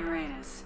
Uranus.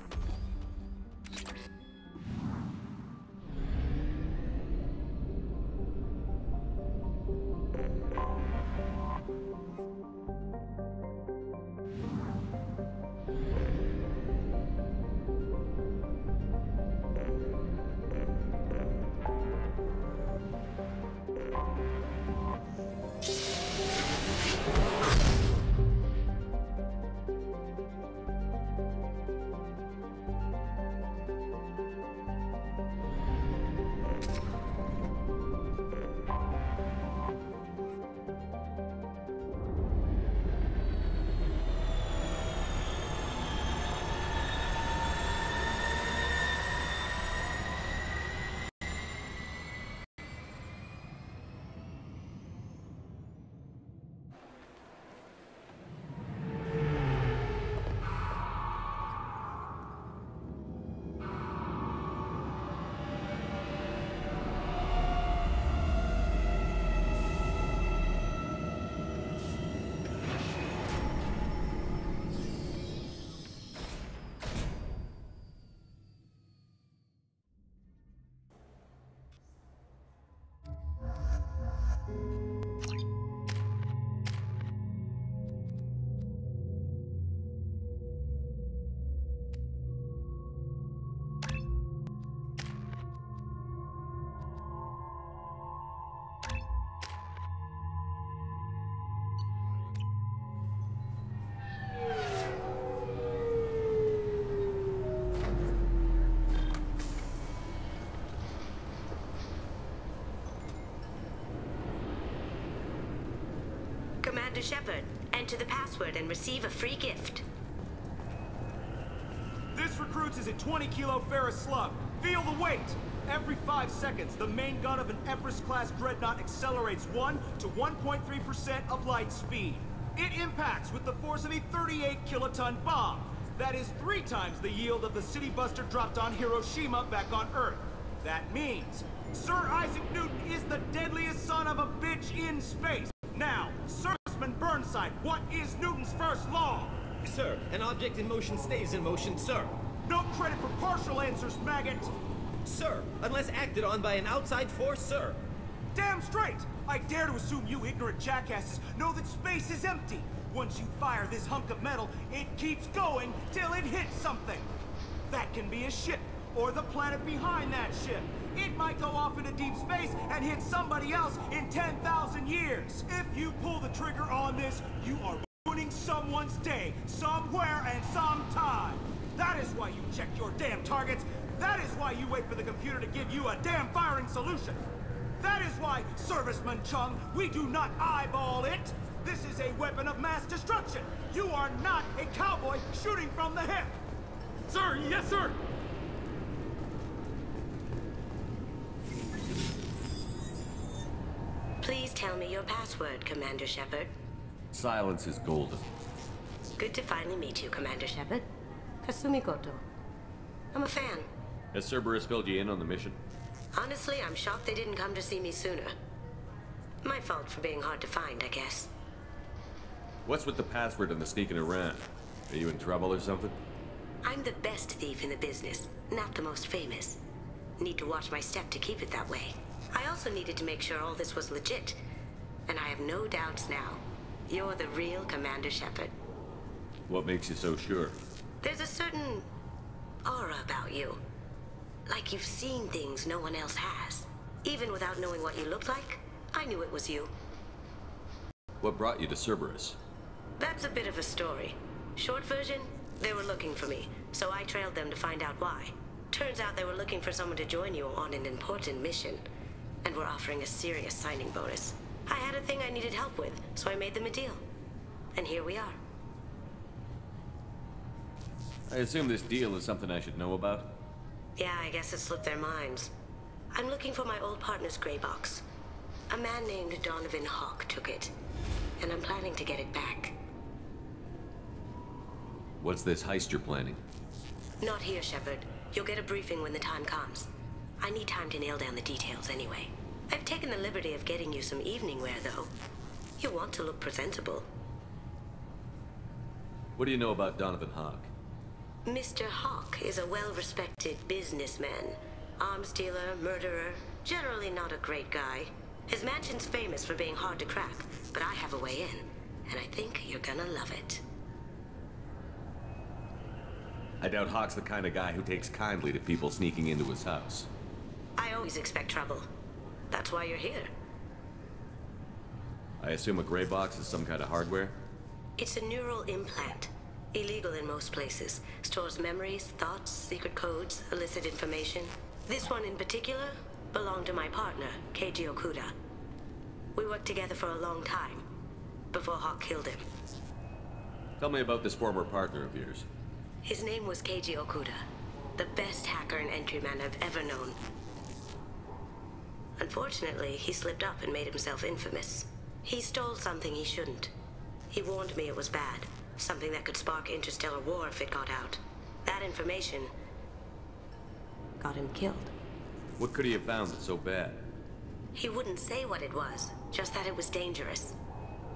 Commander Shepard, enter the password and receive a free gift. This recruits is a 20-kilo ferrous slug. Feel the weight! Every 5 seconds, the main gun of an Everest-class dreadnought accelerates 1 to 1.3% of light speed. It impacts with the force of a 38-kiloton bomb. That is 3 times the yield of the city buster dropped on Hiroshima back on Earth. That means Sir Isaac Newton is the deadliest son of a bitch in space. Now, Serviceman Burnside, what is Newton's first law? Sir, an object in motion stays in motion, sir. No credit for partial answers, maggot! Sir, unless acted on by an outside force, sir. Damn straight! I dare to assume you ignorant jackasses know that space is empty. Once you fire this hunk of metal, it keeps going till it hits something. That can be a ship, or the planet behind that ship. It might go off into deep space and hit somebody else in 10,000 years. If you pull the trigger on this, you are ruining someone's day, somewhere and sometime. That is why you check your damn targets. That is why you wait for the computer to give you a damn firing solution. That is why, Serviceman Chung, we do not eyeball it. This is a weapon of mass destruction. You are not a cowboy shooting from the hip. Sir, yes, sir. Please tell me your password, Commander Shepard. Silence is golden. Good to finally meet you, Commander Shepard. Kasumi Koto. I'm a fan. Has Cerberus filled you in on the mission? Honestly, I'm shocked they didn't come to see me sooner. My fault for being hard to find, I guess. What's with the password and the sneaking around? Are you in trouble or something? I'm the best thief in the business, not the most famous. Need to watch my step to keep it that way. I also needed to make sure all this was legit. And I have no doubts now. You're the real Commander Shepard. What makes you so sure? There's a certain aura about you. Like you've seen things no one else has. Even without knowing what you looked like, I knew it was you. What brought you to Cerberus? That's a bit of a story. Short version, they were looking for me, so I trailed them to find out why. Turns out they were looking for someone to join you on an important mission, and were offering a serious signing bonus. I had a thing I needed help with, so I made them a deal. And here we are. I assume this deal is something I should know about? Yeah, I guess it slipped their minds. I'm looking for my old partner's gray box. A man named Donovan Hawk took it, and I'm planning to get it back. What's this heist you're planning? Not here, Shepard. You'll get a briefing when the time comes. I need time to nail down the details anyway. I've taken the liberty of getting you some evening wear, though. You want to look presentable. What do you know about Donovan Hawk? Mr. Hawk is a well-respected businessman. Arms dealer, murderer, generally not a great guy. His mansion's famous for being hard to crack, but I have a way in, and I think you're gonna love it. I doubt Hawk's the kind of guy who takes kindly to people sneaking into his house. I always expect trouble. That's why you're here. I assume a gray box is some kind of hardware? It's a neural implant. Illegal in most places. Stores memories, thoughts, secret codes, illicit information. This one in particular belonged to my partner, Keiji Okuda. We worked together for a long time, before Hawk killed him. Tell me about this former partner of yours. His name was Keiji Okuda, the best hacker and entryman I've ever known. Unfortunately, he slipped up and made himself infamous. He stole something he shouldn't. He warned me it was bad, something that could spark interstellar war if it got out. That information got him killed. What could he have found that's so bad? He wouldn't say what it was, just that it was dangerous.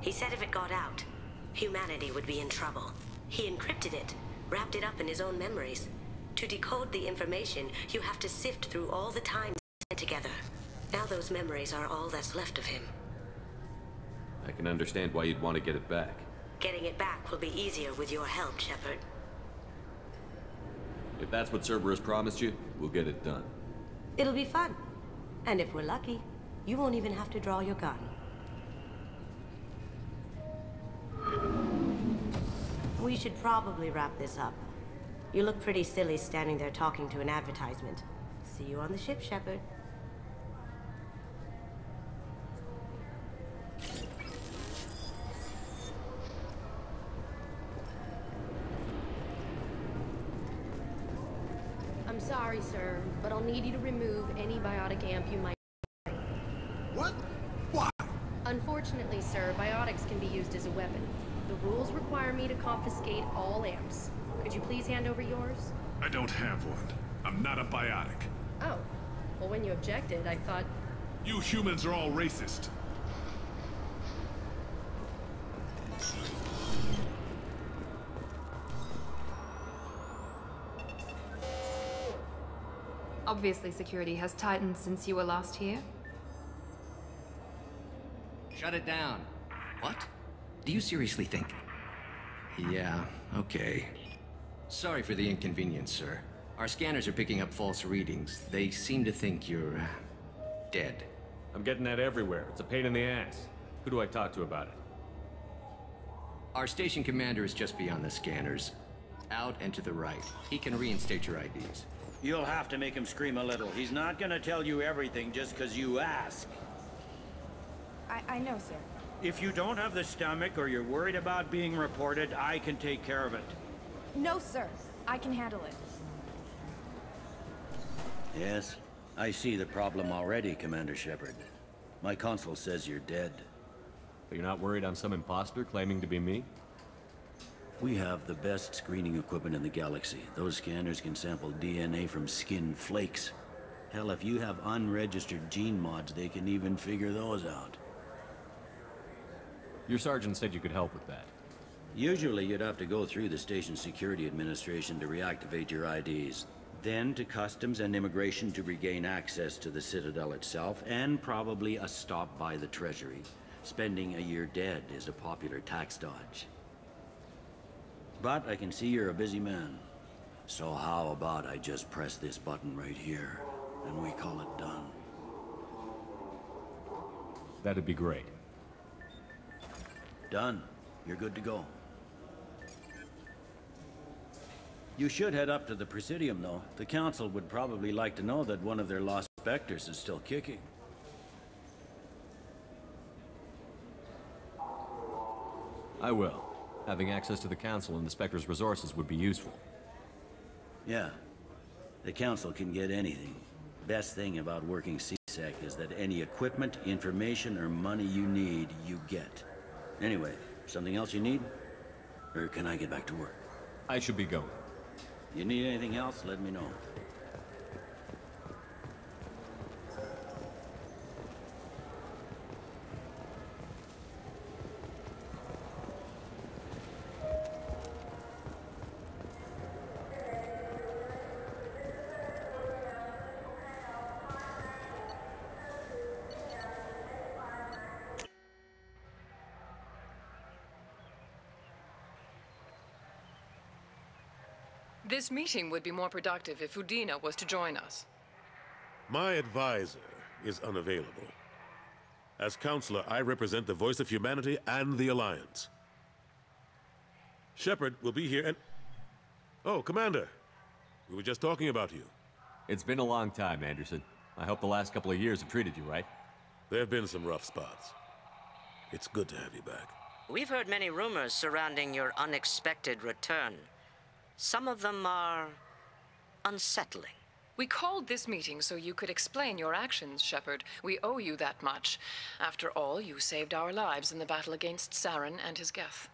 He said if it got out, humanity would be in trouble. He encrypted it, wrapped it up in his own memories. To decode the information, you have to sift through all the time spent together. Now those memories are all that's left of him. I can understand why you'd want to get it back. Getting it back will be easier with your help, Shepard. If that's what Cerberus promised you, we'll get it done. It'll be fun. And if we're lucky, you won't even have to draw your gun. We should probably wrap this up. You look pretty silly standing there talking to an advertisement. See you on the ship, Shepard. I'm sorry, sir, but I'll need you to remove any biotic amp you might... What? Why? Unfortunately, sir, biotics can be used as a weapon. The rules require me to confiscate all amps. Could you please hand over yours? I don't have one. I'm not a biotic. Oh. Well, when you objected, I thought... You humans are all racist. Obviously, security has tightened since you were last here. Shut it down. What? Do you seriously think? Yeah, okay. Sorry for the inconvenience, sir. Our scanners are picking up false readings. They seem to think you're... dead. I'm getting that everywhere. It's a pain in the ass. Who do I talk to about it? Our station commander is just beyond the scanners. Out and to the right. He can reinstate your IDs. You'll have to make him scream a little. He's not gonna tell you everything just because you ask. I know, sir. If you don't have the stomach or you're worried about being reported, I can take care of it. No, sir. I can handle it. Yes, I see the problem already, Commander Shepard. My console says you're dead. But you're not worried I'm some imposter claiming to be me? We have the best screening equipment in the galaxy. Those scanners can sample DNA from skin flakes. Hell, if you have unregistered gene mods, they can even figure those out. Your sergeant said you could help with that. Usually you'd have to go through the station security administration to reactivate your IDs, then to customs and immigration to regain access to the Citadel itself, and probably a stop by the Treasury. Spending a year dead is a popular tax dodge. But I can see you're a busy man. So how about I just press this button right here, and we call it done? That'd be great. Done. You're good to go. You should head up to the Presidium, though. The Council would probably like to know that one of their lost specters is still kicking. I will. Having access to the Council and the Spectre's resources would be useful. Yeah. The Council can get anything. Best thing about working C-Sec is that any equipment, information, or money you need, you get. Anyway, something else you need? Or can I get back to work? I should be going. You need anything else, let me know. This meeting would be more productive if Udina was to join us. My advisor is unavailable. As counselor, I represent the voice of humanity and the Alliance. Shepard will be here and... Oh, Commander. We were just talking about you. It's been a long time, Anderson. I hope the last couple of years have treated you right. There have been some rough spots. It's good to have you back. We've heard many rumors surrounding your unexpected return. Some of them are unsettling. We called this meeting so you could explain your actions, Shepard. We owe you that much. After all, you saved our lives in the battle against Saren and his Geth.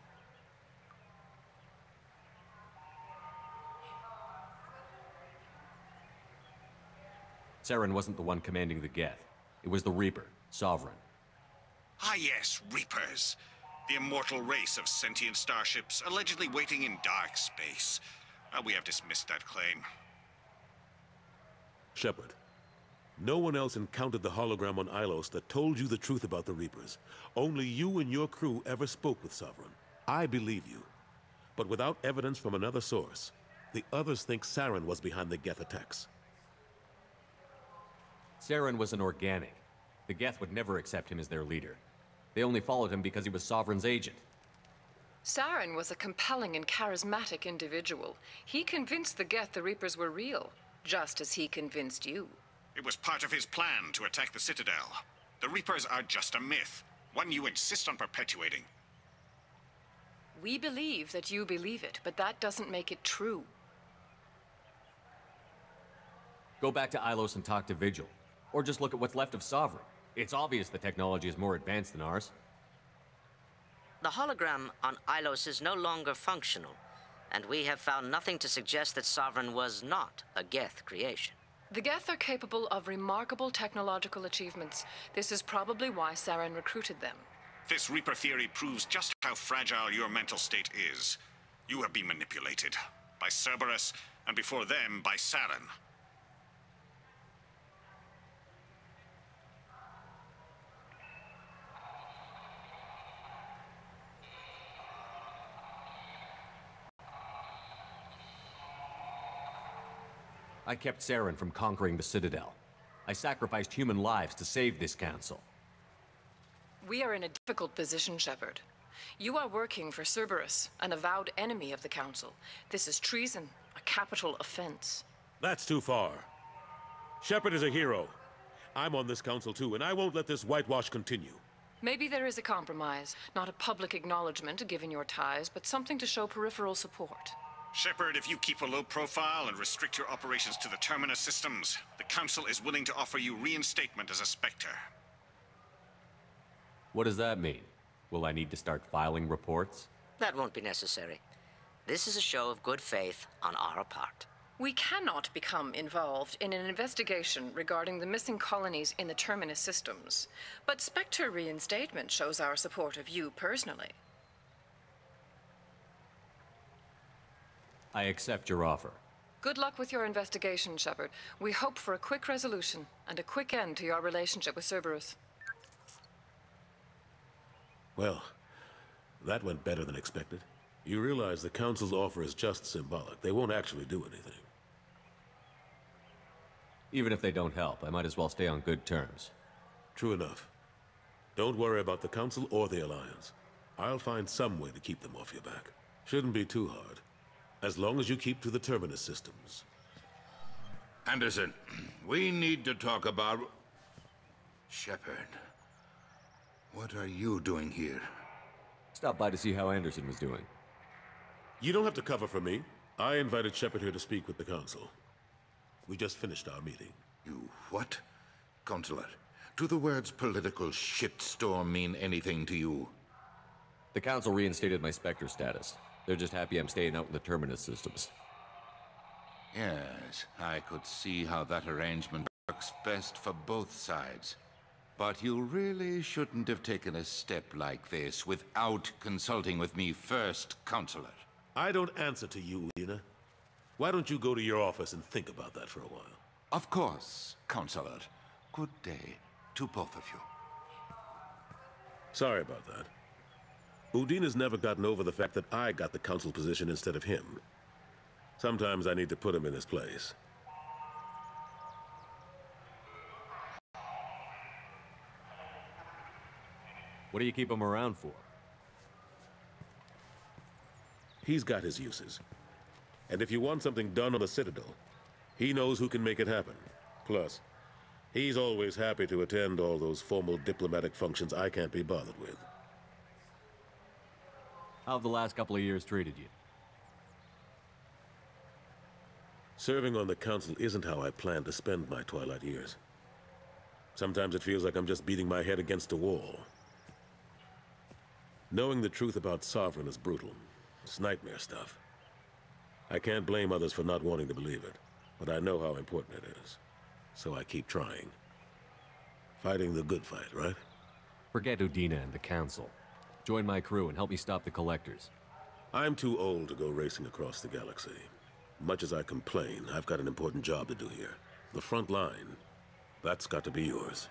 Saren wasn't the one commanding the Geth. It was the Reaper, Sovereign. Ah yes, Reapers. The immortal race of sentient starships allegedly waiting in dark space. We have dismissed that claim. Shepard, no one else encountered the hologram on Ilos that told you the truth about the Reapers. Only you and your crew ever spoke with Sovereign. I believe you. But without evidence from another source, the others think Saren was behind the Geth attacks. Saren was an organic. The Geth would never accept him as their leader. They only followed him because he was Sovereign's agent. Saren was a compelling and charismatic individual. He convinced the Geth the Reapers were real, just as he convinced you. It was part of his plan to attack the Citadel. The Reapers are just a myth, one you insist on perpetuating. We believe that you believe it, but that doesn't make it true. Go back to Ilos and talk to Vigil. Or just look at what's left of Sovereign. It's obvious the technology is more advanced than ours. The hologram on Ilos is no longer functional, and we have found nothing to suggest that Sovereign was not a Geth creation. The Geth are capable of remarkable technological achievements. This is probably why Saren recruited them. This Reaper theory proves just how fragile your mental state is. You have been manipulated by Cerberus, and before them, by Saren. I kept Saren from conquering the Citadel. I sacrificed human lives to save this council. We are in a difficult position, Shepard. You are working for Cerberus, an avowed enemy of the Council. This is treason, a capital offense. That's too far. Shepard is a hero. I'm on this council too, and I won't let this whitewash continue. Maybe there is a compromise. Not a public acknowledgement given your ties, but something to show peripheral support. Shepard, if you keep a low profile and restrict your operations to the Terminus systems, the Council is willing to offer you reinstatement as a Spectre. What does that mean? Will I need to start filing reports? That won't be necessary. This is a show of good faith on our part. We cannot become involved in an investigation regarding the missing colonies in the Terminus systems, but Spectre reinstatement shows our support of you personally. I accept your offer. Good luck with your investigation, Shepard. We hope for a quick resolution and a quick end to your relationship with Cerberus. Well, that went better than expected. You realize the Council's offer is just symbolic. They won't actually do anything. Even if they don't help, I might as well stay on good terms. True enough. Don't worry about the Council or the Alliance. I'll find some way to keep them off your back. Shouldn't be too hard. As long as you keep to the Terminus systems. Anderson, we need to talk about... Shepard. What are you doing here? Stopped by to see how Anderson was doing. You don't have to cover for me. I invited Shepard here to speak with the Council. We just finished our meeting. You what? Counselor, do the words political shitstorm mean anything to you? The Council reinstated my Spectre status. They're just happy I'm staying out in the Terminus systems. Yes, I could see how that arrangement works best for both sides. But you really shouldn't have taken a step like this without consulting with me first, Counselor. I don't answer to you, Una. Why don't you go to your office and think about that for a while? Of course, Counselor. Good day to both of you. Sorry about that. Udina's never gotten over the fact that I got the Council position instead of him. Sometimes I need to put him in his place. What do you keep him around for? He's got his uses. And if you want something done on the Citadel, he knows who can make it happen. Plus, he's always happy to attend all those formal diplomatic functions I can't be bothered with. How have the last couple of years treated you? Serving on the Council isn't how I plan to spend my twilight years. Sometimes it feels like I'm just beating my head against a wall. Knowing the truth about Sovereign is brutal. It's nightmare stuff. I can't blame others for not wanting to believe it, but I know how important it is. So I keep trying. Fighting the good fight, right? Forget Udina and the Council. Join my crew and help me stop the Collectors. I'm too old to go racing across the galaxy. Much as I complain, I've got an important job to do here. The front line, that's got to be yours.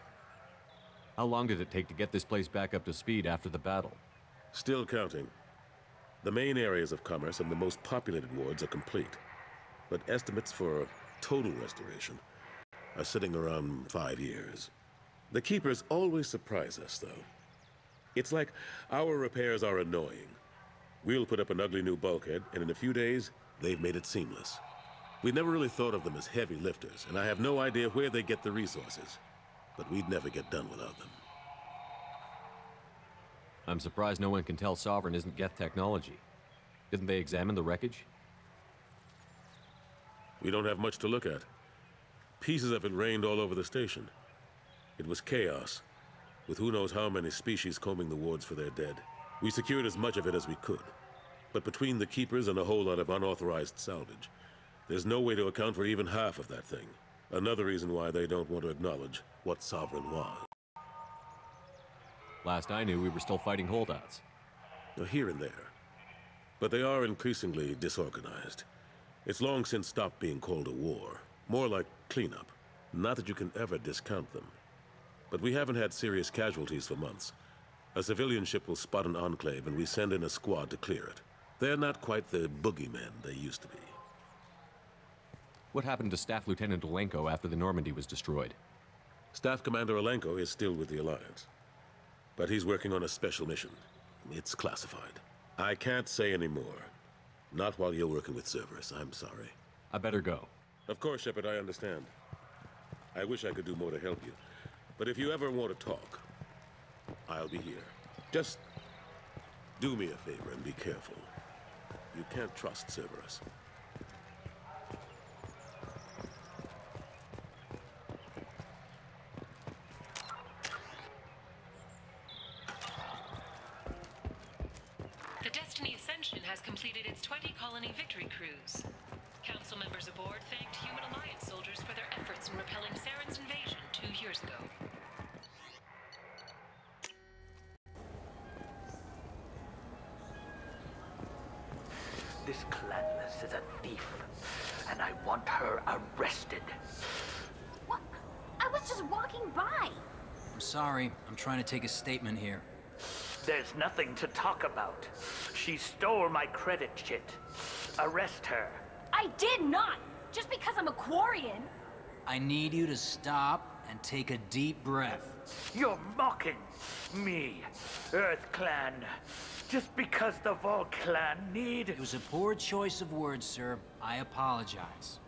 How long did it take to get this place back up to speed after the battle? Still counting. The main areas of commerce and the most populated wards are complete. But estimates for total restoration are sitting around 5 years. The Keepers always surprise us, though. It's like our repairs are annoying. We'll put up an ugly new bulkhead, and in a few days, they've made it seamless. We never really thought of them as heavy lifters, and I have no idea where they get the resources. But we'd never get done without them. I'm surprised no one can tell Sovereign isn't Geth technology. Didn't they examine the wreckage? We don't have much to look at. Pieces of it rained all over the station. It was chaos, with who knows how many species combing the wards for their dead. We secured as much of it as we could. But between the Keepers and a whole lot of unauthorized salvage, there's no way to account for even half of that thing. Another reason why they don't want to acknowledge what Sovereign was. Last I knew, we were still fighting holdouts. Here and there. But they are increasingly disorganized. It's long since stopped being called a war. More like cleanup. Not that you can ever discount them. But we haven't had serious casualties for months. A civilian ship will spot an enclave and we send in a squad to clear it. They're not quite the boogeymen they used to be. What happened to Staff Lieutenant Alenko after the Normandy was destroyed? Staff Commander Alenko is still with the Alliance. But he's working on a special mission. It's classified. I can't say any more. Not while you're working with Cerberus, I'm sorry. I better go. Of course, Shepard, I understand. I wish I could do more to help you. But if you ever want to talk, I'll be here. Just do me a favor and be careful. You can't trust Cerberus. The Destiny Ascension has completed its 20-colony victory cruise. Council members aboard thanked Human Alliance soldiers for their efforts in repelling Saren's invasion 2 years ago. This clanless is a thief, and I want her arrested. What? I was just walking by. I'm sorry. I'm trying to take a statement here. There's nothing to talk about. She stole my credit chit. Arrest her. I did not! Just because I'm a Quarian. I need you to stop and take a deep breath. You're mocking me, Earth Clan. Just because the Vol Clan need... It was a poor choice of words, sir. I apologize.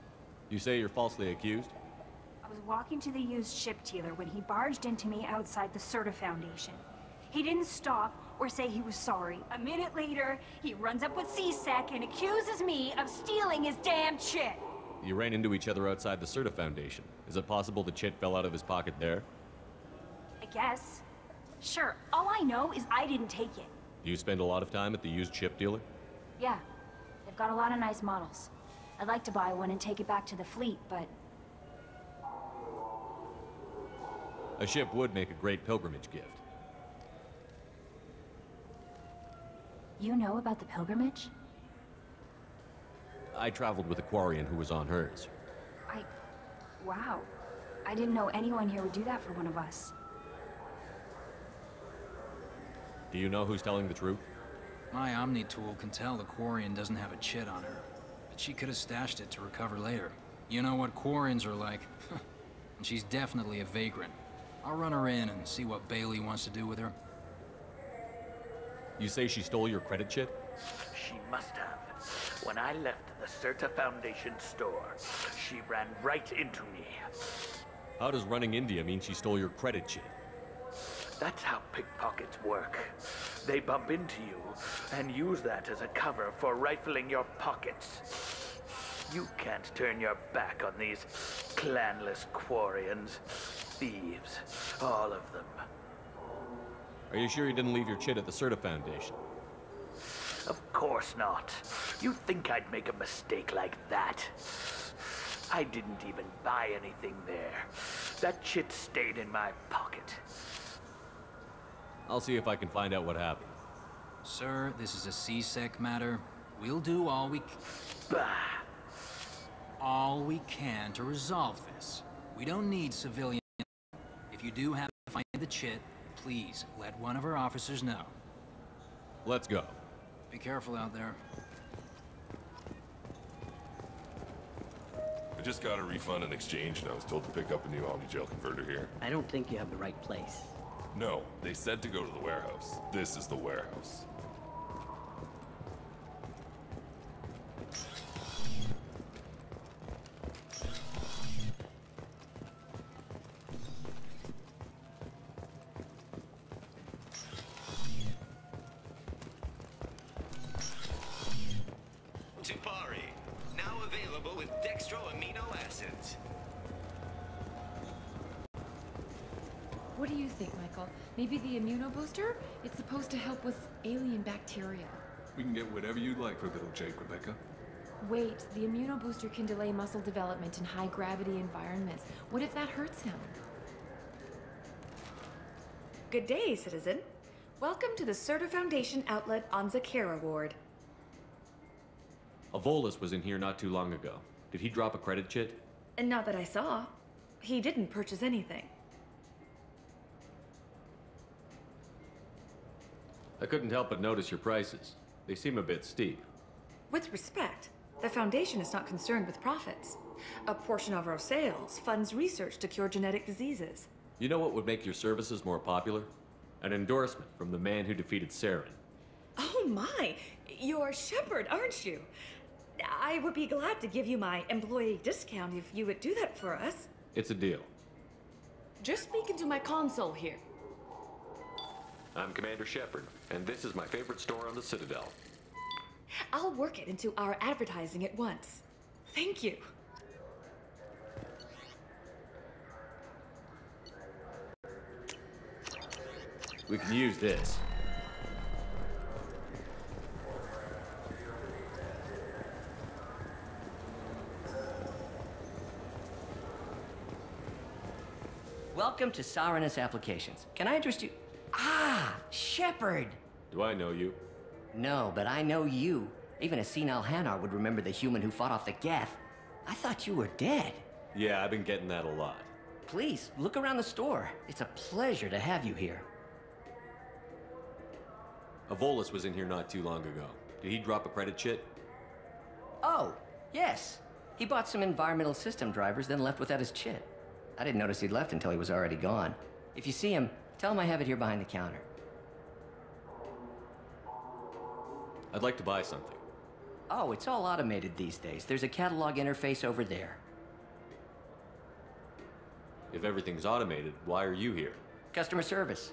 You say you're falsely accused? I was walking to the used ship dealer when he barged into me outside the Serta Foundation. He didn't stop or say he was sorry. A minute later, he runs up with C-Sec and accuses me of stealing his damn chit. You ran into each other outside the Serta Foundation. Is it possible the chit fell out of his pocket there? I guess. Sure, all I know is I didn't take it. Do you spend a lot of time at the used ship dealer? Yeah, they've got a lot of nice models. I'd like to buy one and take it back to the fleet, but... A ship would make a great pilgrimage gift. You know about the pilgrimage? I traveled with a Quarian who was on hers. Wow. I didn't know anyone here would do that for one of us. Do you know who's telling the truth? My Omni tool can tell the Quarian doesn't have a chit on her, but she could have stashed it to recover later. You know what Quarians are like. And she's definitely a vagrant. I'll run her in and see what Bailey wants to do with her. You say she stole your credit chit? She must have. When I left the Serta Foundation store, she ran right into me. How does running India mean she stole your credit chit? That's how pickpockets work. They bump into you and use that as a cover for rifling your pockets. You can't turn your back on these clanless Quarians. Thieves, all of them. Are you sure you didn't leave your chit at the Serta Foundation? Of course not. You think I'd make a mistake like that? I didn't even buy anything there. That chit stayed in my pocket. I'll see if I can find out what happened. Sir, this is a C-Sec matter. We'll do all we can to resolve this. We don't need civilian. If you do happen to find the chit, please let one of our officers know. Let's go. Be careful out there. I just got a refund and exchange, and I was told to pick up a new Omni-Gel converter here. I don't think you have the right place. No, they said to go to the warehouse. This is the warehouse. Tipari, now available with dextro amino acids. What do you think, Michael? Maybe the immunobooster? It's supposed to help with alien bacteria. We can get whatever you'd like for little Jake, Rebecca. Wait, the immunobooster can delay muscle development in high-gravity environments. What if that hurts him? Good day, citizen. Welcome to the Serta Foundation outlet on Zakera Ward. A Volus was in here not too long ago. Did he drop a credit chit? And not that I saw. He didn't purchase anything. I couldn't help but notice your prices. They seem a bit steep. With respect, the Foundation is not concerned with profits. A portion of our sales funds research to cure genetic diseases. You know what would make your services more popular? An endorsement from the man who defeated Saren. Oh my! You're Shepard, aren't you? I would be glad to give you my employee discount if you would do that for us. It's a deal. Just speak into my console here. I'm Commander Shepard, and this is my favorite store on the Citadel. I'll work it into our advertising at once. Thank you. We can use this. Welcome to Saranus Applications. Can I interest you? Ah, Shepard! Do I know you? No, but I know you. Even a senile Hanar would remember the human who fought off the Geth. I thought you were dead. Yeah, I've been getting that a lot. Please, look around the store. It's a pleasure to have you here. Avolis was in here not too long ago. Did he drop a credit chit? Oh, yes. He bought some environmental system drivers, then left without his chit. I didn't notice he'd left until he was already gone. If you see him, tell him I have it here behind the counter. I'd like to buy something. Oh, it's all automated these days. There's a catalog interface over there. If everything's automated, why are you here? Customer service.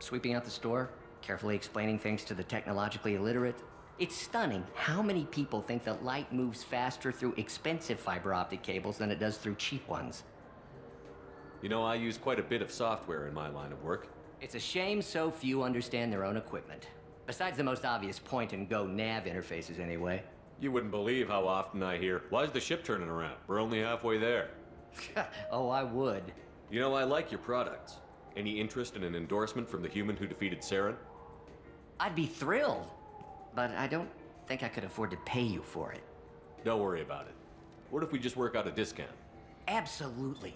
Sweeping out the store, carefully explaining things to the technologically illiterate. It's stunning how many people think that light moves faster through expensive fiber optic cables than it does through cheap ones. You know, I use quite a bit of software in my line of work. It's a shame so few understand their own equipment. Besides the most obvious point-and-go nav interfaces, anyway. You wouldn't believe how often I hear, "Why's the ship turning around? We're only halfway there." Oh, I would. You know, I like your products. Any interest in an endorsement from the human who defeated Saren? I'd be thrilled. But I don't think I could afford to pay you for it. Don't worry about it. What if we just work out a discount? Absolutely.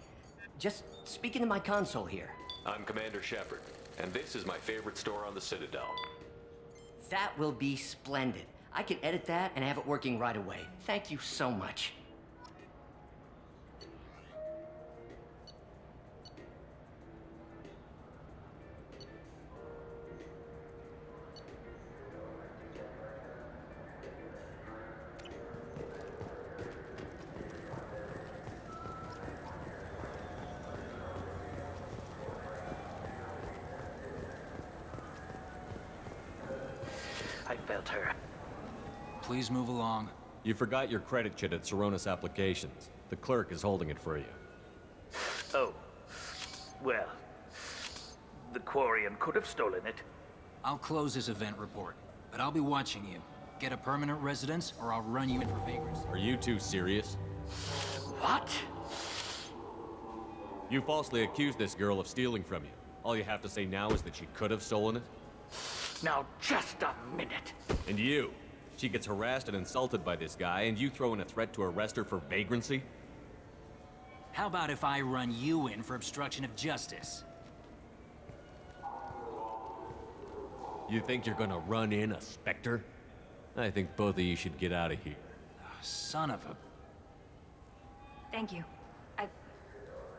Just speak into my console here. I'm Commander Shepard, and this is my favorite store on the Citadel. That will be splendid. I can edit that and have it working right away. Thank you so much. I felt her. Please move along. You forgot your credit chit at Saronis Applications. The clerk is holding it for you. Oh. Well, the Quarian could have stolen it. I'll close this event report, but I'll be watching you. Get a permanent residence, or I'll run you in for vagrants. Are you two serious? What? You falsely accused this girl of stealing from you. All you have to say now is that she could have stolen it? Now, just a minute. And you? She gets harassed and insulted by this guy, and you throw in a threat to arrest her for vagrancy? How about if I run you in for obstruction of justice? You think you're gonna run in a Spectre? I think both of you should get out of here. Son of a... Thank you.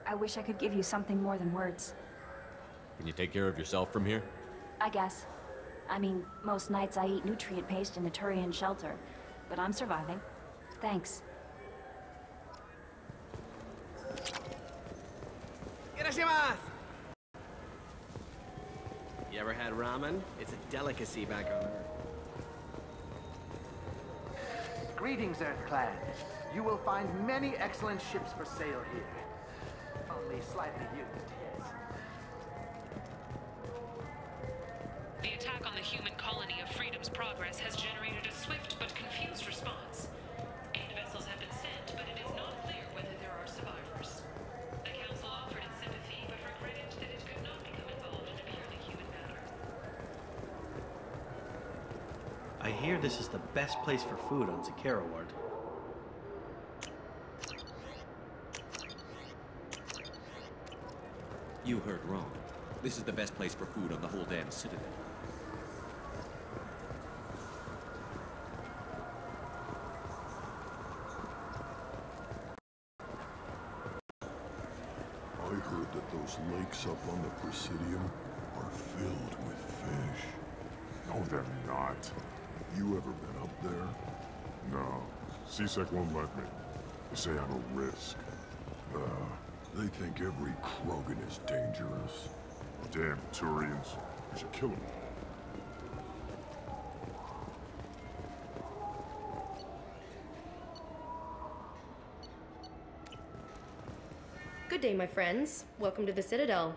I wish I could give you something more than words. Can you take care of yourself from here? I guess. I mean, most nights I eat nutrient paste in the Turian shelter, but I'm surviving. Thanks. You ever had ramen? It's a delicacy back on Earth. Greetings, Earth Clan. You will find many excellent ships for sale here. Only slightly used, yes. The attack on the human colony of Freedom's Progress has generated a swift but confused response. 8 vessels have been sent, but it is not clear whether there are survivors. The Council offered its sympathy, but regretted that it could not become involved in a purely human matter. I hear this is the best place for food on Zakera Ward. You heard wrong. This is the best place for food on the whole damn Citadel. I heard that those lakes up on the Presidium are filled with fish. No, they're not. You ever been up there? No. CSEC won't let me. They say I'm a risk. They think every Krogan is dangerous. Damn Turians. We should kill them. Good day, my friends. Welcome to the Citadel.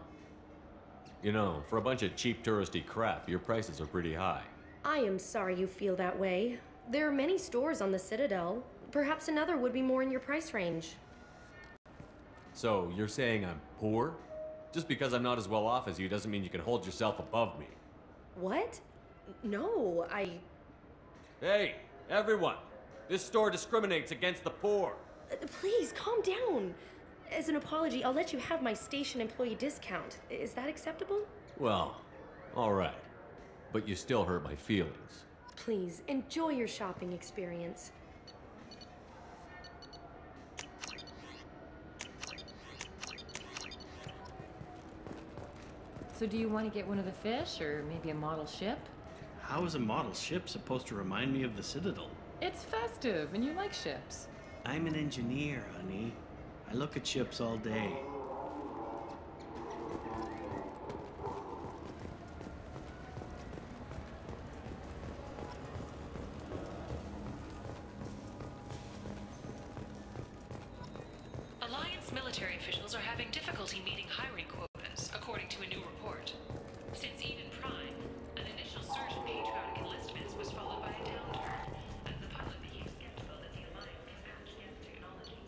You know, for a bunch of cheap touristy crap, your prices are pretty high. I am sorry you feel that way. There are many stores on the Citadel. Perhaps another would be more in your price range. So, you're saying I'm poor? Just because I'm not as well off as you doesn't mean you can hold yourself above me. What? No, Hey! Everyone, this store discriminates against the poor. Please, calm down. As an apology, I'll let you have my station employee discount. Is that acceptable? Well, all right. But you still hurt my feelings. Please, enjoy your shopping experience. So do you want to get one of the fish, or maybe a model ship? How is a model ship supposed to remind me of the Citadel? It's festive, and you like ships. I'm an engineer, honey. I look at ships all day. Alliance military officials are having difficulty meeting hiring quotas, according to a new report. Since Eden Prime, an initial surge in patriotic enlistments was followed by a downturn, as the public became skeptical that the Alliance can match Geth technology.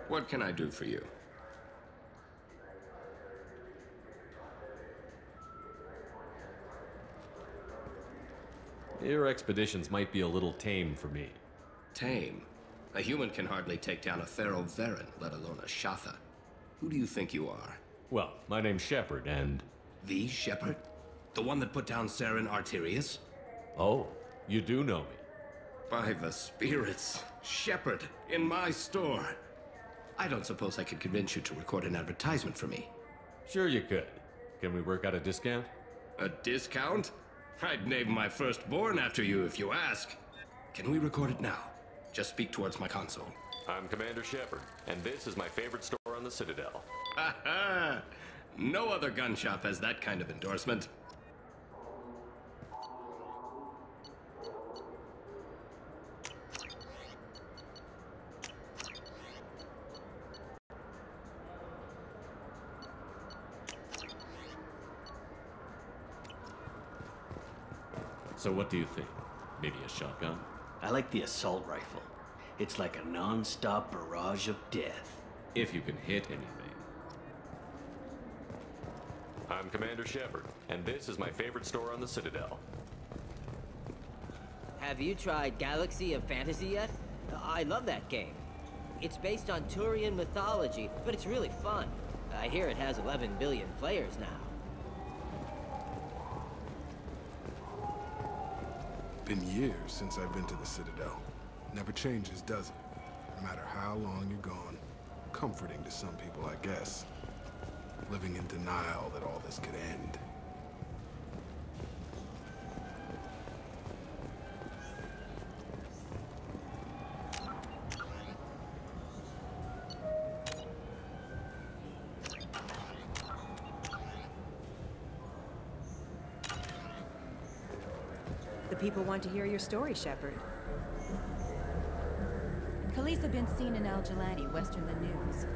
What can I do for you? Your expeditions might be a little tame for me. Tame? A human can hardly take down a Pharaoh Varen, let alone a Shatha. Who do you think you are? Well, my name's Shepard, and... The Shepard? The one that put down Saren Arterius? Oh, you do know me. By the spirits, Shepard, in my store. I don't suppose I could convince you to record an advertisement for me. Sure you could. Can we work out a discount? A discount? I'd name my firstborn after you if you ask. Can we record it now? Just speak towards my console. I'm Commander Shepard, and this is my favorite store on the Citadel. Ha ha! No other gun shop has that kind of endorsement. So what do you think? Maybe a shotgun? I like the assault rifle. It's like a non-stop barrage of death. If you can hit anything. I'm Commander Shepard, and this is my favorite store on the Citadel. Have you tried Galaxy of Fantasy yet? I love that game. It's based on Turian mythology, but it's really fun. I hear it has 11 billion players now. Been years since I've been to the Citadel. Never changes, does it? No matter how long you're gone. Comforting to some people, I guess. Living in denial that all this could end. The people want to hear your story, Shepard. Khaleesa been seen in Al-Jalani, western the news.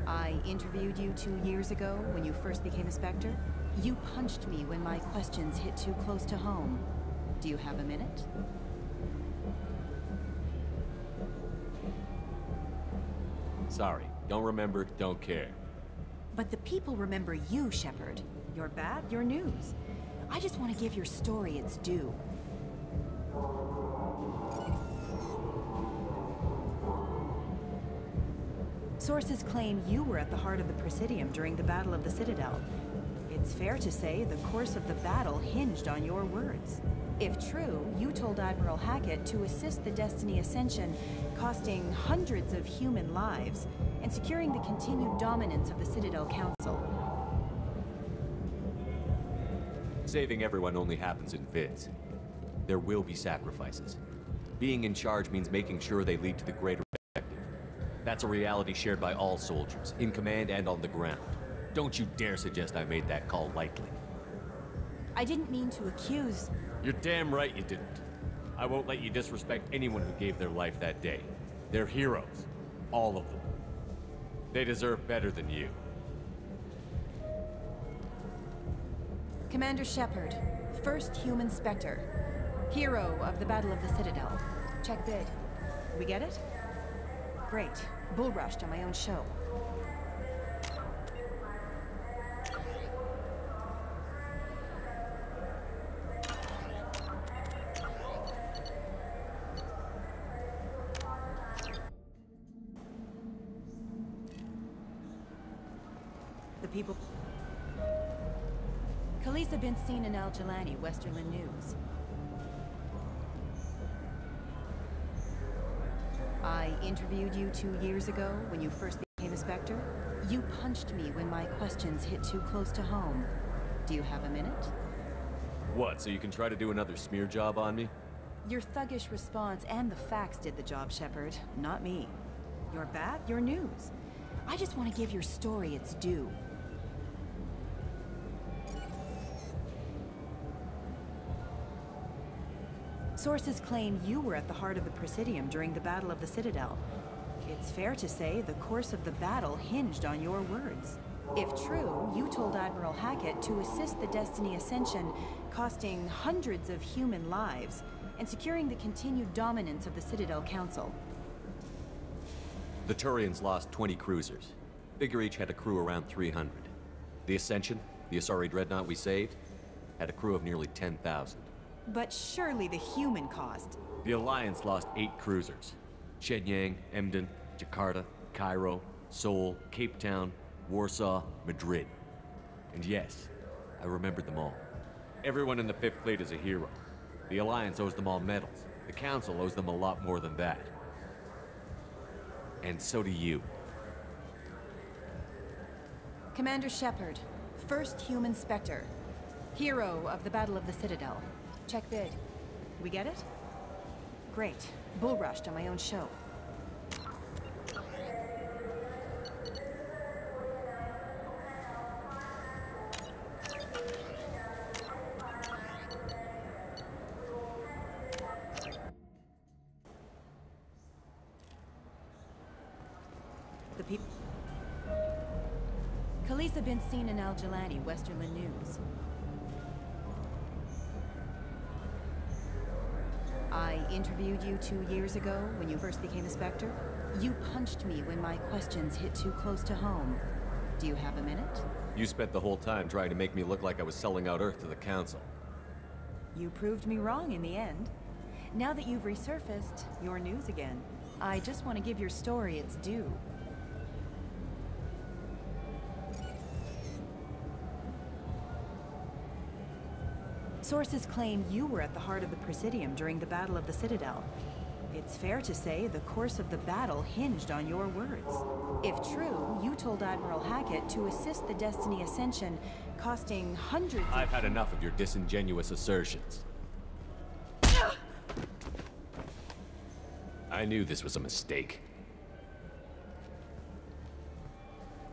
I interviewed you 2 years ago when you first became a Spectre. You punched me when my questions hit too close to home. Do you have a minute? Sorry, don't remember, don't care. But the people remember you, Shepard. Your bad, your news. I just want to give your story its due. Sources claim you were at the heart of the Presidium during the Battle of the Citadel. It's fair to say the course of the battle hinged on your words. If true, you told Admiral Hackett to assist the Destiny Ascension, costing hundreds of human lives, and securing the continued dominance of the Citadel Council. Saving everyone only happens in vids. There will be sacrifices. Being in charge means making sure they lead to the greater objective. That's a reality shared by all soldiers, in command and on the ground. Don't you dare suggest I made that call lightly. I didn't mean to accuse... You're damn right you didn't. I won't let you disrespect anyone who gave their life that day. They're heroes. All of them. They deserve better than you. Commander Shepard, first human Spectre. Hero of the Battle of the Citadel. Check bid. We get it? Great. Bull rushed on my own show. people... Khaleesa bint Sinan al-Jalani, Westerland News. I interviewed you 2 years ago when you first became a Spectre. You punched me when my questions hit too close to home. Do you have a minute? What, so you can try to do another smear job on me? Your thuggish response and the facts did the job, Shepard, not me. Your bat, your news. I just want to give your story its due. Sources claim you were at the heart of the Presidium during the Battle of the Citadel. It's fair to say the course of the battle hinged on your words. If true, you told Admiral Hackett to assist the Destiny Ascension, costing hundreds of human lives, and securing the continued dominance of the Citadel Council. The Turians lost 20 cruisers. Figure each had a crew around 300. The Ascension, the Asari dreadnought we saved, had a crew of nearly 10,000. But surely the human cost. The Alliance lost 8 cruisers. Shenyang, Emden, Jakarta, Cairo, Seoul, Cape Town, Warsaw, Madrid. And yes, I remembered them all. Everyone in the 5th Fleet is a hero. The Alliance owes them all medals. The Council owes them a lot more than that. And so do you. Commander Shepard, first human Spectre. Hero of the Battle of the Citadel. Check vid. We get it? Great. Bull rushed on my own show. The people... Khaleesa bint Sinan al-Jalani, Westerland News. I interviewed you 2 years ago when you first became a Spectre. You punched me when my questions hit too close to home. Do you have a minute? You spent the whole time trying to make me look like I was selling out Earth to the Council. You proved me wrong in the end. Now that you've resurfaced, you're news again. I just want to give your story its due. Sources claim you were at the heart of the Presidium during the Battle of the Citadel. It's fair to say the course of the battle hinged on your words. If true, you told Admiral Hackett to assist the Destiny Ascension, costing hundreds of... I've had enough of your disingenuous assertions. I knew this was a mistake.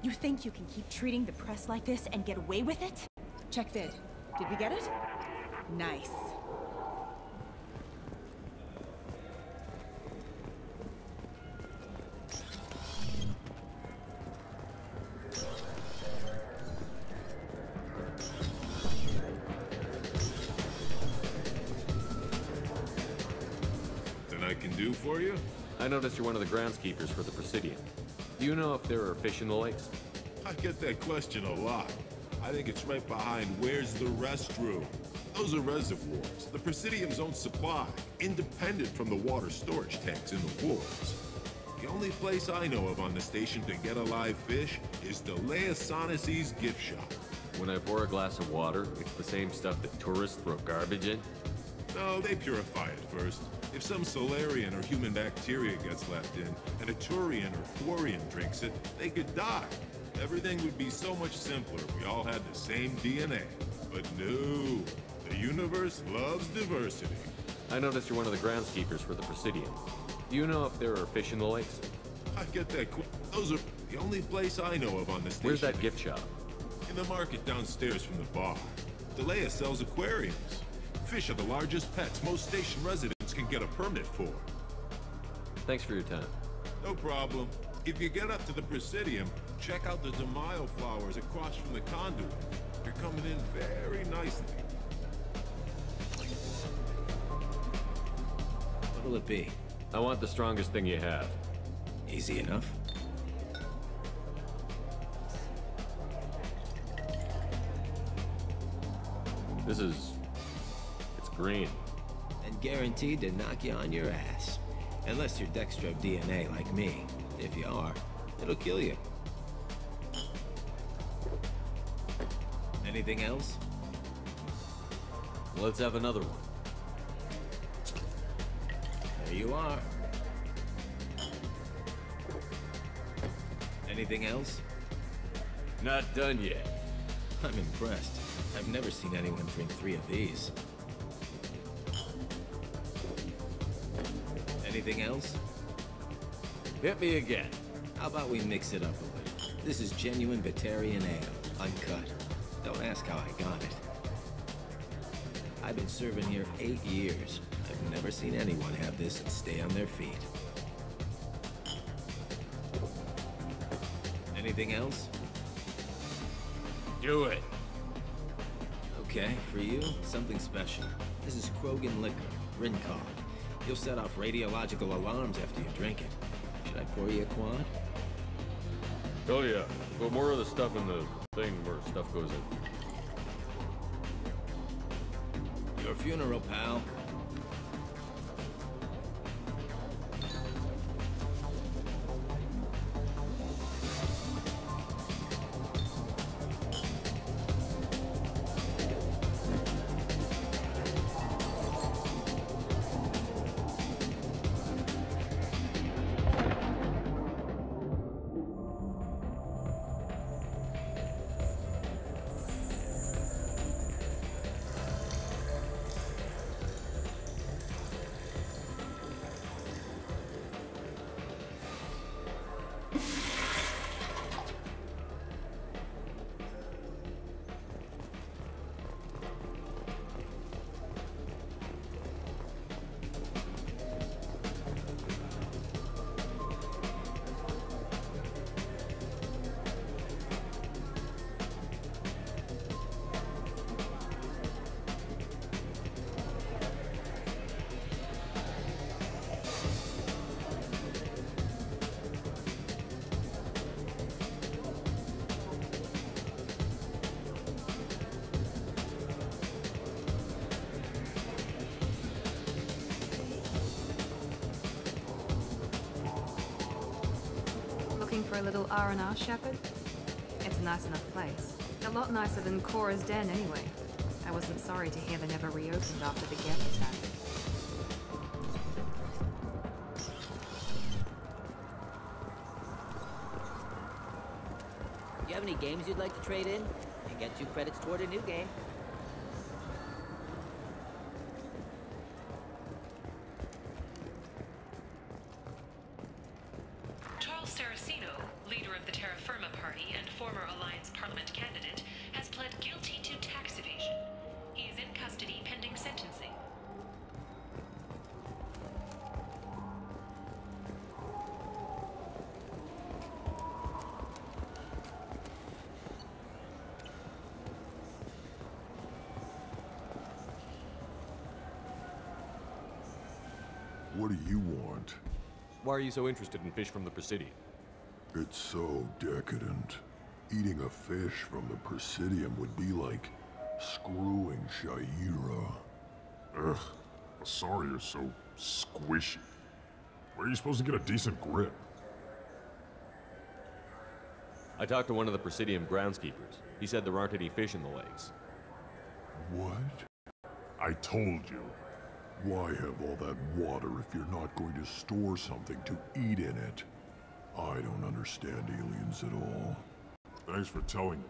You think you can keep treating the press like this and get away with it? Check vid. Did we get it? Nice. That I can do for you? I noticed you're one of the groundskeepers for the Presidium. Do you know if there are fish in the lakes? I get that question a lot. I think it's right behind where's the restroom. Those are reservoirs, the Presidium's own supply, independent from the water storage tanks in the woods. The only place I know of on the station to get a live fish is Tali'Zorah's gift shop. When I pour a glass of water, it's the same stuff that tourists throw garbage in? No, they purify it first. If some Solarian or human bacteria gets left in, and a Turian or Quarian drinks it, they could die. Everything would be so much simpler if we all had the same DNA. But no, the universe loves diversity. I noticed you're one of the groundskeepers for the Presidium. Do you know if there are fish in the lakes? I get that those are the only place I know of on the station. Where's that gift shop? In the market downstairs from the bar. Delia sells aquariums. Fish are the largest pets most station residents can get a permit for. Thanks for your time. No problem. If you get up to the Presidium, check out the Demaio flowers across from the conduit. They're coming in very nicely. What'll it be? I want the strongest thing you have. Easy enough. It's green. And guaranteed to knock you on your ass. Unless you're Dextro DNA like me. If you are, it'll kill you. Anything else? Let's have another one. There you are. Anything else? Not done yet. I'm impressed. I've never seen anyone drink 3 of these. Anything else? Hit me again. How about we mix it up a little? This is genuine Batarian ale, uncut. Don't ask how I got it. I've been serving here 8 years. I've never seen anyone have this and stay on their feet. Anything else? Do it. Okay, for you, something special. This is Krogan liquor, Rincon. You'll set off radiological alarms after you drink it. Should I pour you a quad? Oh yeah, put more of the stuff in the thing where stuff goes in. Your funeral, pal. Looking for a little R&R, Shepard? It's a nice enough place. A lot nicer than Cora's den, anyway. I wasn't sorry to hear they never reopened after the Geth attack. Do you have any games you'd like to trade in? You get 2 credits toward a new game. Charles Saraceno, leader of the Terra Firma Party and former Alliance Parliament candidate, has pled guilty to tax evasion. He is in custody pending sentencing. What do you want? Why are you so interested in fish from the Presidium? It's so decadent. Eating a fish from the Presidium would be like screwing Sha'ira. Ugh, sorry you're so squishy. Where are you supposed to get a decent grip? I talked to one of the Presidium groundskeepers. He said there aren't any fish in the lakes. What? I told you. Why have all that water if you're not going to store something to eat in it? I don't understand aliens at all. Thanks for telling me.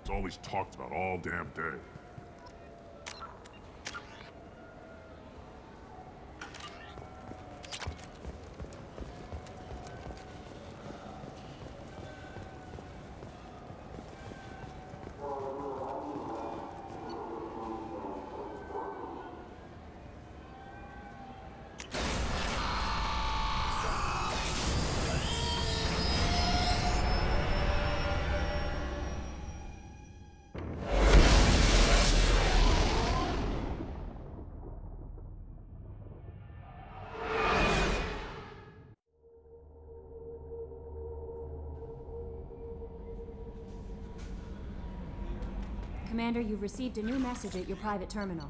It's all he's talked about all damn day. Commander, you've received a new message at your private terminal.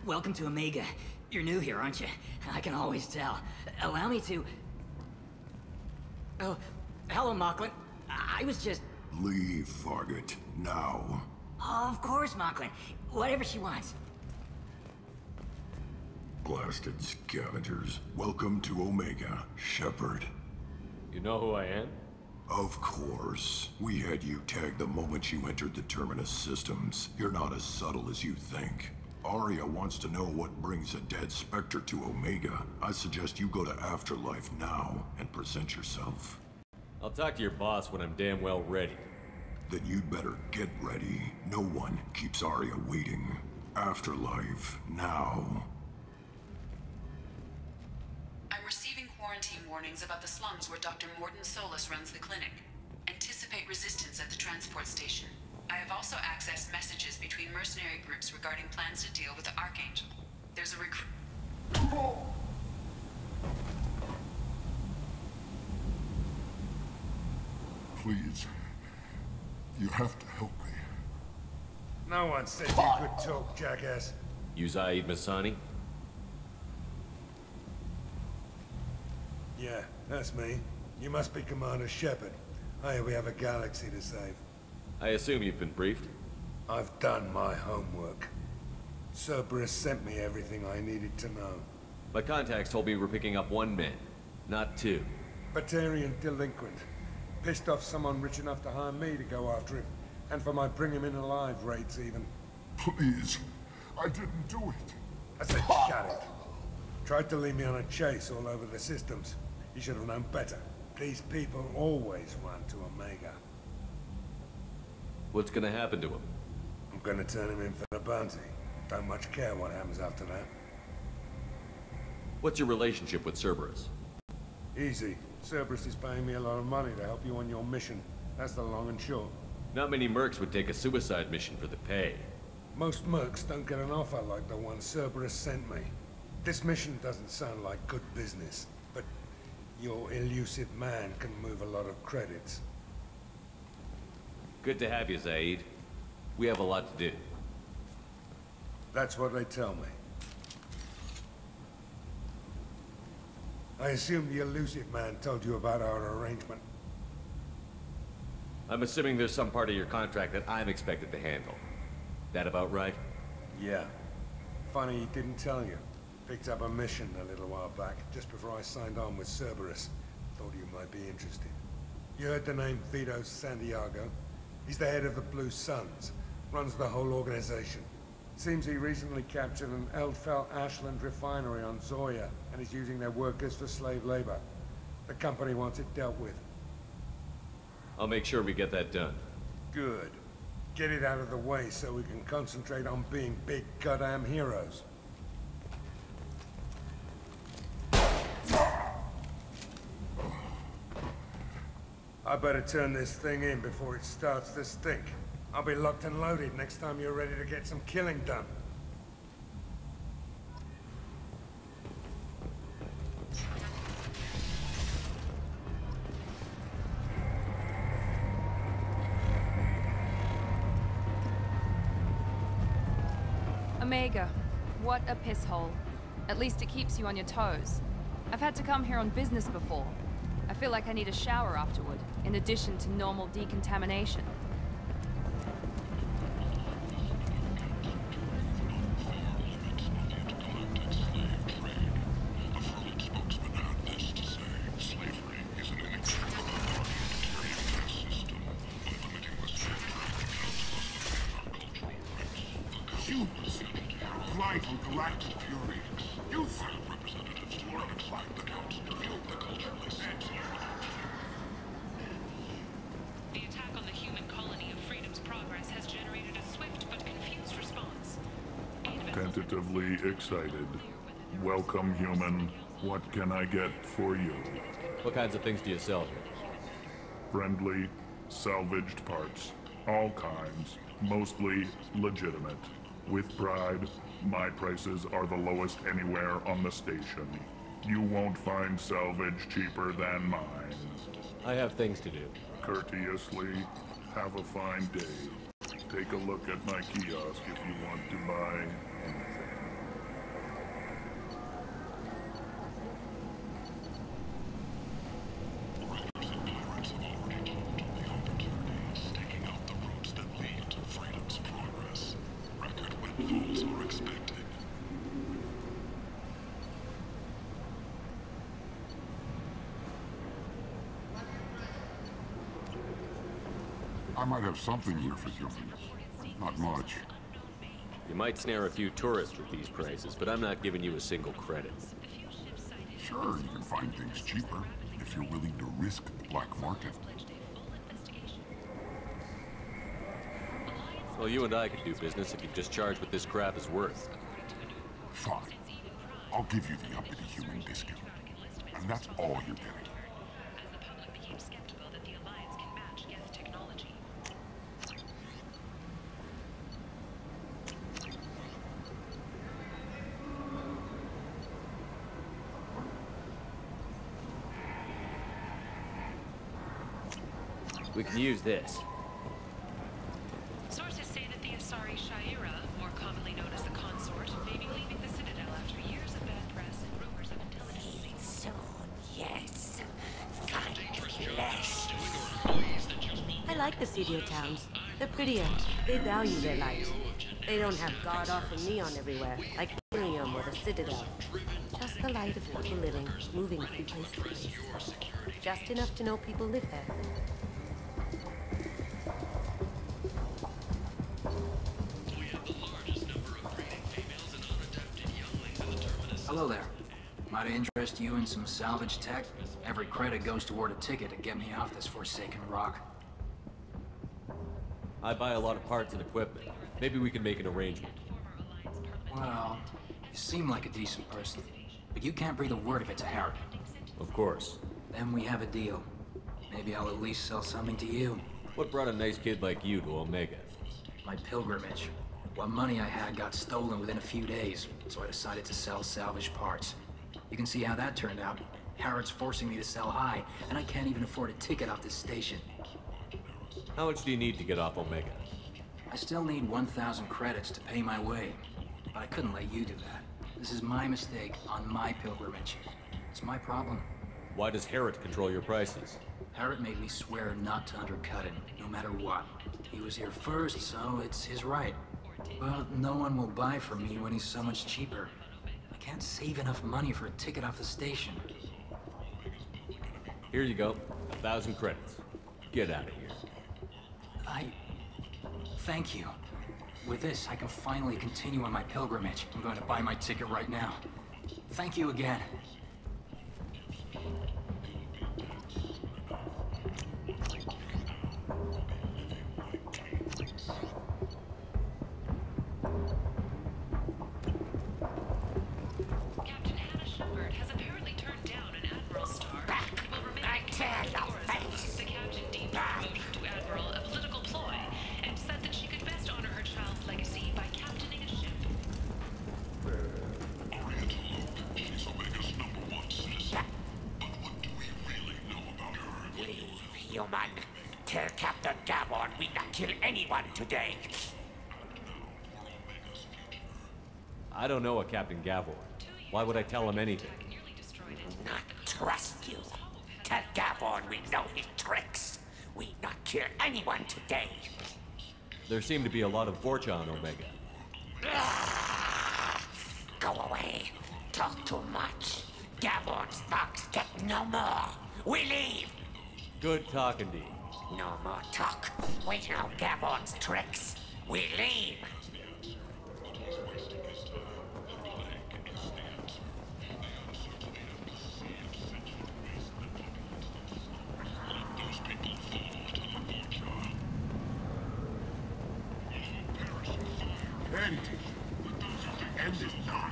Welcome to Omega. You're new here, aren't you? I can always tell. Allow me to... Oh, hello, Mocklin. I was just... Leave, Fargate. Now. Of course, Mocklin. Whatever she wants. Blasted scavengers. Welcome to Omega, Shepard. You know who I am? Of course. We had you tagged the moment you entered the Terminus systems. You're not as subtle as you think. Arya wants to know what brings a dead Spectre to Omega. I suggest you go to Afterlife now and present yourself. I'll talk to your boss when I'm damn well ready. Then you'd better get ready. No one keeps Arya waiting. Afterlife now. I'm receiving quarantine warnings about the slums where Dr. Mordin Solus runs the clinic. Anticipate resistance at the transport station. I have also accessed messages between mercenary groups regarding plans to deal with the Archangel. There's a recruit... Please. You have to help me. No one said you could talk, jackass. You Zaid Masani? Yeah, that's me. You must be Commander Shepard. Hey, we have a galaxy to save. I assume you've been briefed? I've done my homework. Cerberus sent me everything I needed to know. My contacts told me we're picking up 1 man, not 2. Batarian delinquent. Pissed off someone rich enough to hire me to go after him. And for my bring him in alive rates even. Please. I didn't do it. I said shut it. Tried to lead me on a chase all over the systems. You should have known better. These people always run to Omega. What's gonna happen to him? I'm gonna turn him in for the bounty. Don't much care what happens after that. What's your relationship with Cerberus? Easy. Cerberus is paying me a lot of money to help you on your mission. That's the long and short. Not many mercs would take a suicide mission for the pay. Most mercs don't get an offer like the one Cerberus sent me. This mission doesn't sound like good business, but your elusive man can move a lot of credits. Good to have you, Zaid. We have a lot to do. That's what they tell me. I assume the elusive man told you about our arrangement. I'm assuming there's some part of your contract that I'm expected to handle. That about right? Yeah. Funny he didn't tell you. Picked up a mission a little while back, just before I signed on with Cerberus. Thought you might be interested. You heard the name Vito Santiago? He's the head of the Blue Suns. Runs the whole organization. Seems he recently captured an Eldfell Ashland refinery on Zoya, and is using their workers for slave labor. The company wants it dealt with. I'll make sure we get that done. Good. Get it out of the way so we can concentrate on being big goddamn heroes. I better turn this thing in before it starts to stink. I'll be locked and loaded next time you're ready to get some killing done. Omega, what a piss hole. At least it keeps you on your toes. I've had to come here on business before. I feel like I need a shower afterward, in addition to normal decontamination. Humans, vital galactic fury. You have representatives to learn and find the council to build the culturally sense. The attack on the human colony of Freedom's Progress has generated a swift but confused response. Tentatively excited. Welcome, human. What can I get for you? What kinds of things do you sell here? Friendly, salvaged parts. All kinds. Mostly legitimate. With pride, my prices are the lowest anywhere on the station. You won't find salvage cheaper than mine. I have things to do. Courteously, have a fine day. Take a look at my kiosk if you want to buy anything. I might have something here for humans. Not much. You might snare a few tourists with these prices, but I'm not giving you a single credit. Sure, you can find things cheaper if you're willing to risk the black market. Well, you and I could do business if you just charge what this crap is worth. Fine. I'll give you the uppity human discount. And that's all you're getting. We can use this. Sources say that the Asari Shaira, more commonly known as the Consort, may be leaving the Citadel after years of bad press and rumors of intelligence. Soon, yes. Find less. I like the studio towns. They're prettier. They value their light. They don't have god-awful neon everywhere, like Helium or the Citadel. Just the light of people living, moving from place to place. Just enough to know people live there. Hello there. Might I interest you in some salvage tech? Every credit goes toward a ticket to get me off this forsaken rock. I buy a lot of parts and equipment. Maybe we can make an arrangement. Well, you seem like a decent person, but you can't breathe a word of it to Harrod. Of course. Then we have a deal. Maybe I'll at least sell something to you. What brought a nice kid like you to Omega? My pilgrimage. What money I had got stolen within a few days, so I decided to sell salvaged parts. You can see how that turned out. Harrod's forcing me to sell high, and I can't even afford a ticket off this station. How much do you need to get off Omega? I still need 1,000 credits to pay my way, but I couldn't let you do that. This is my mistake on my pilgrimage. It's my problem. Why does Harrod control your prices? Harrod made me swear not to undercut him, no matter what. He was here first, so it's his right. But no one will buy from me when he's so much cheaper. I can't save enough money for a ticket off the station. Here you go. 1,000 credits. Get out of here. Thank you. With this, I can finally continue on my pilgrimage. I'm going to buy my ticket right now. Thank you again. Human, tell Captain Gavon we not kill anyone today. I don't know a Captain Gavor. Why would I tell him anything? Not trust you. Tell Gavon we know his tricks. We not kill anyone today. There seem to be a lot of Vorcha on Omega. Go away. Talk too much. Gavon's thugs get no more. We leave. Good talking to you. No more talk. We know Gavon's tricks. We leave. End is not.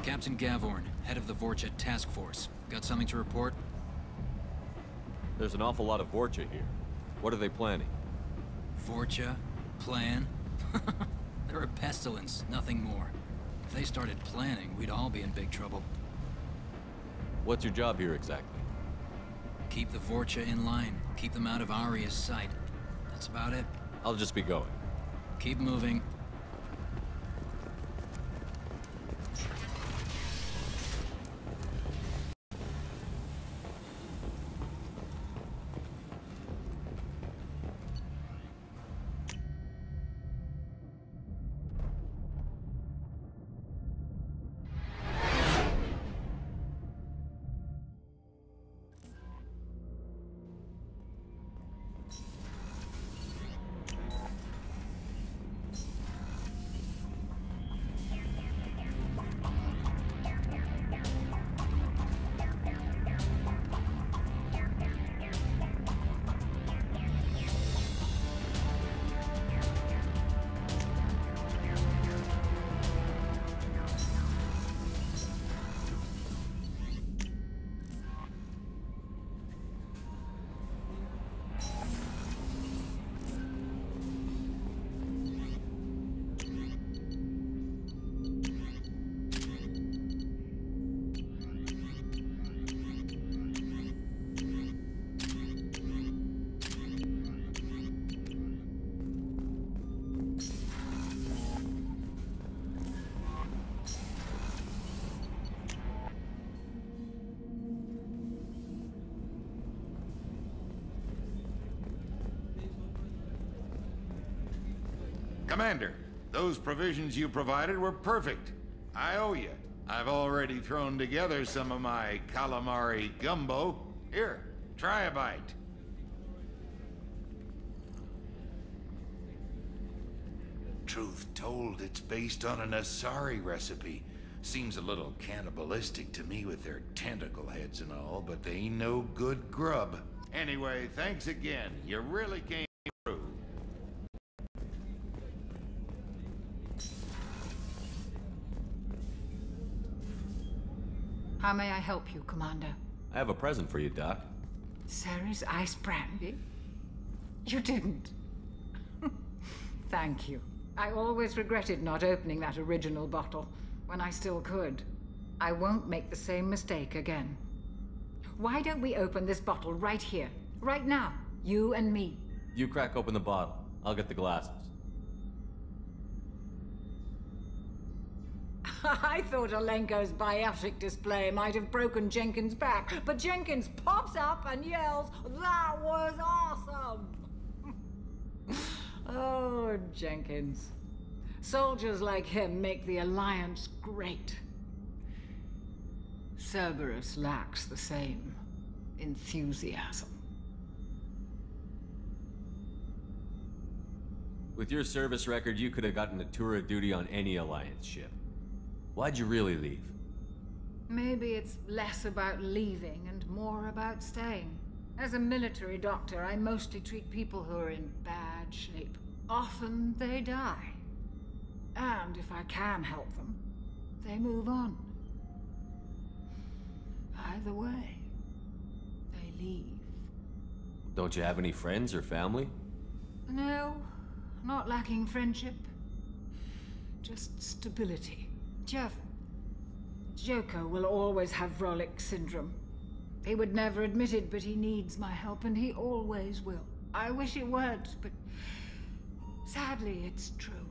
Captain Gavorn, head of the Vorcha Task Force. Got something to report? There's an awful lot of Vorcha here. What are they planning? Vorcha? Plan? They're a pestilence, nothing more. If they started planning, we'd all be in big trouble. What's your job here exactly? Keep the Vorcha in line. Keep them out of Aria's sight. That's about it. I'll just be going. Keep moving. Commander, those provisions you provided were perfect. I owe you. I've already thrown together some of my calamari gumbo. Here, try a bite. Truth told, it's based on an Asari recipe. Seems a little cannibalistic to me with their tentacle heads and all, but they ain't no good grub. Anyway, thanks again. You really came through. How may I help you, Commander? I have a present for you, Doc. Sarah's ice brandy? You didn't. Thank you. I always regretted not opening that original bottle when I still could. I won't make the same mistake again. Why don't we open this bottle right here, right now, you and me? You crack open the bottle. I'll get the glasses. I thought Alenko's biotic display might have broken Jenkins' back, but Jenkins pops up and yells, "That was awesome!" Oh, Jenkins. Soldiers like him make the Alliance great. Cerberus lacks the same enthusiasm. With your service record, you could have gotten a tour of duty on any Alliance ship. Why'd you really leave? Maybe it's less about leaving and more about staying. As a military doctor, I mostly treat people who are in bad shape. Often they die. And if I can help them, they move on. Either way, they leave. Don't you have any friends or family? No, not lacking friendship. Just stability. Joko will always have Vrolic syndrome. He would never admit it, but he needs my help, and he always will. I wish it weren't, but sadly, it's true.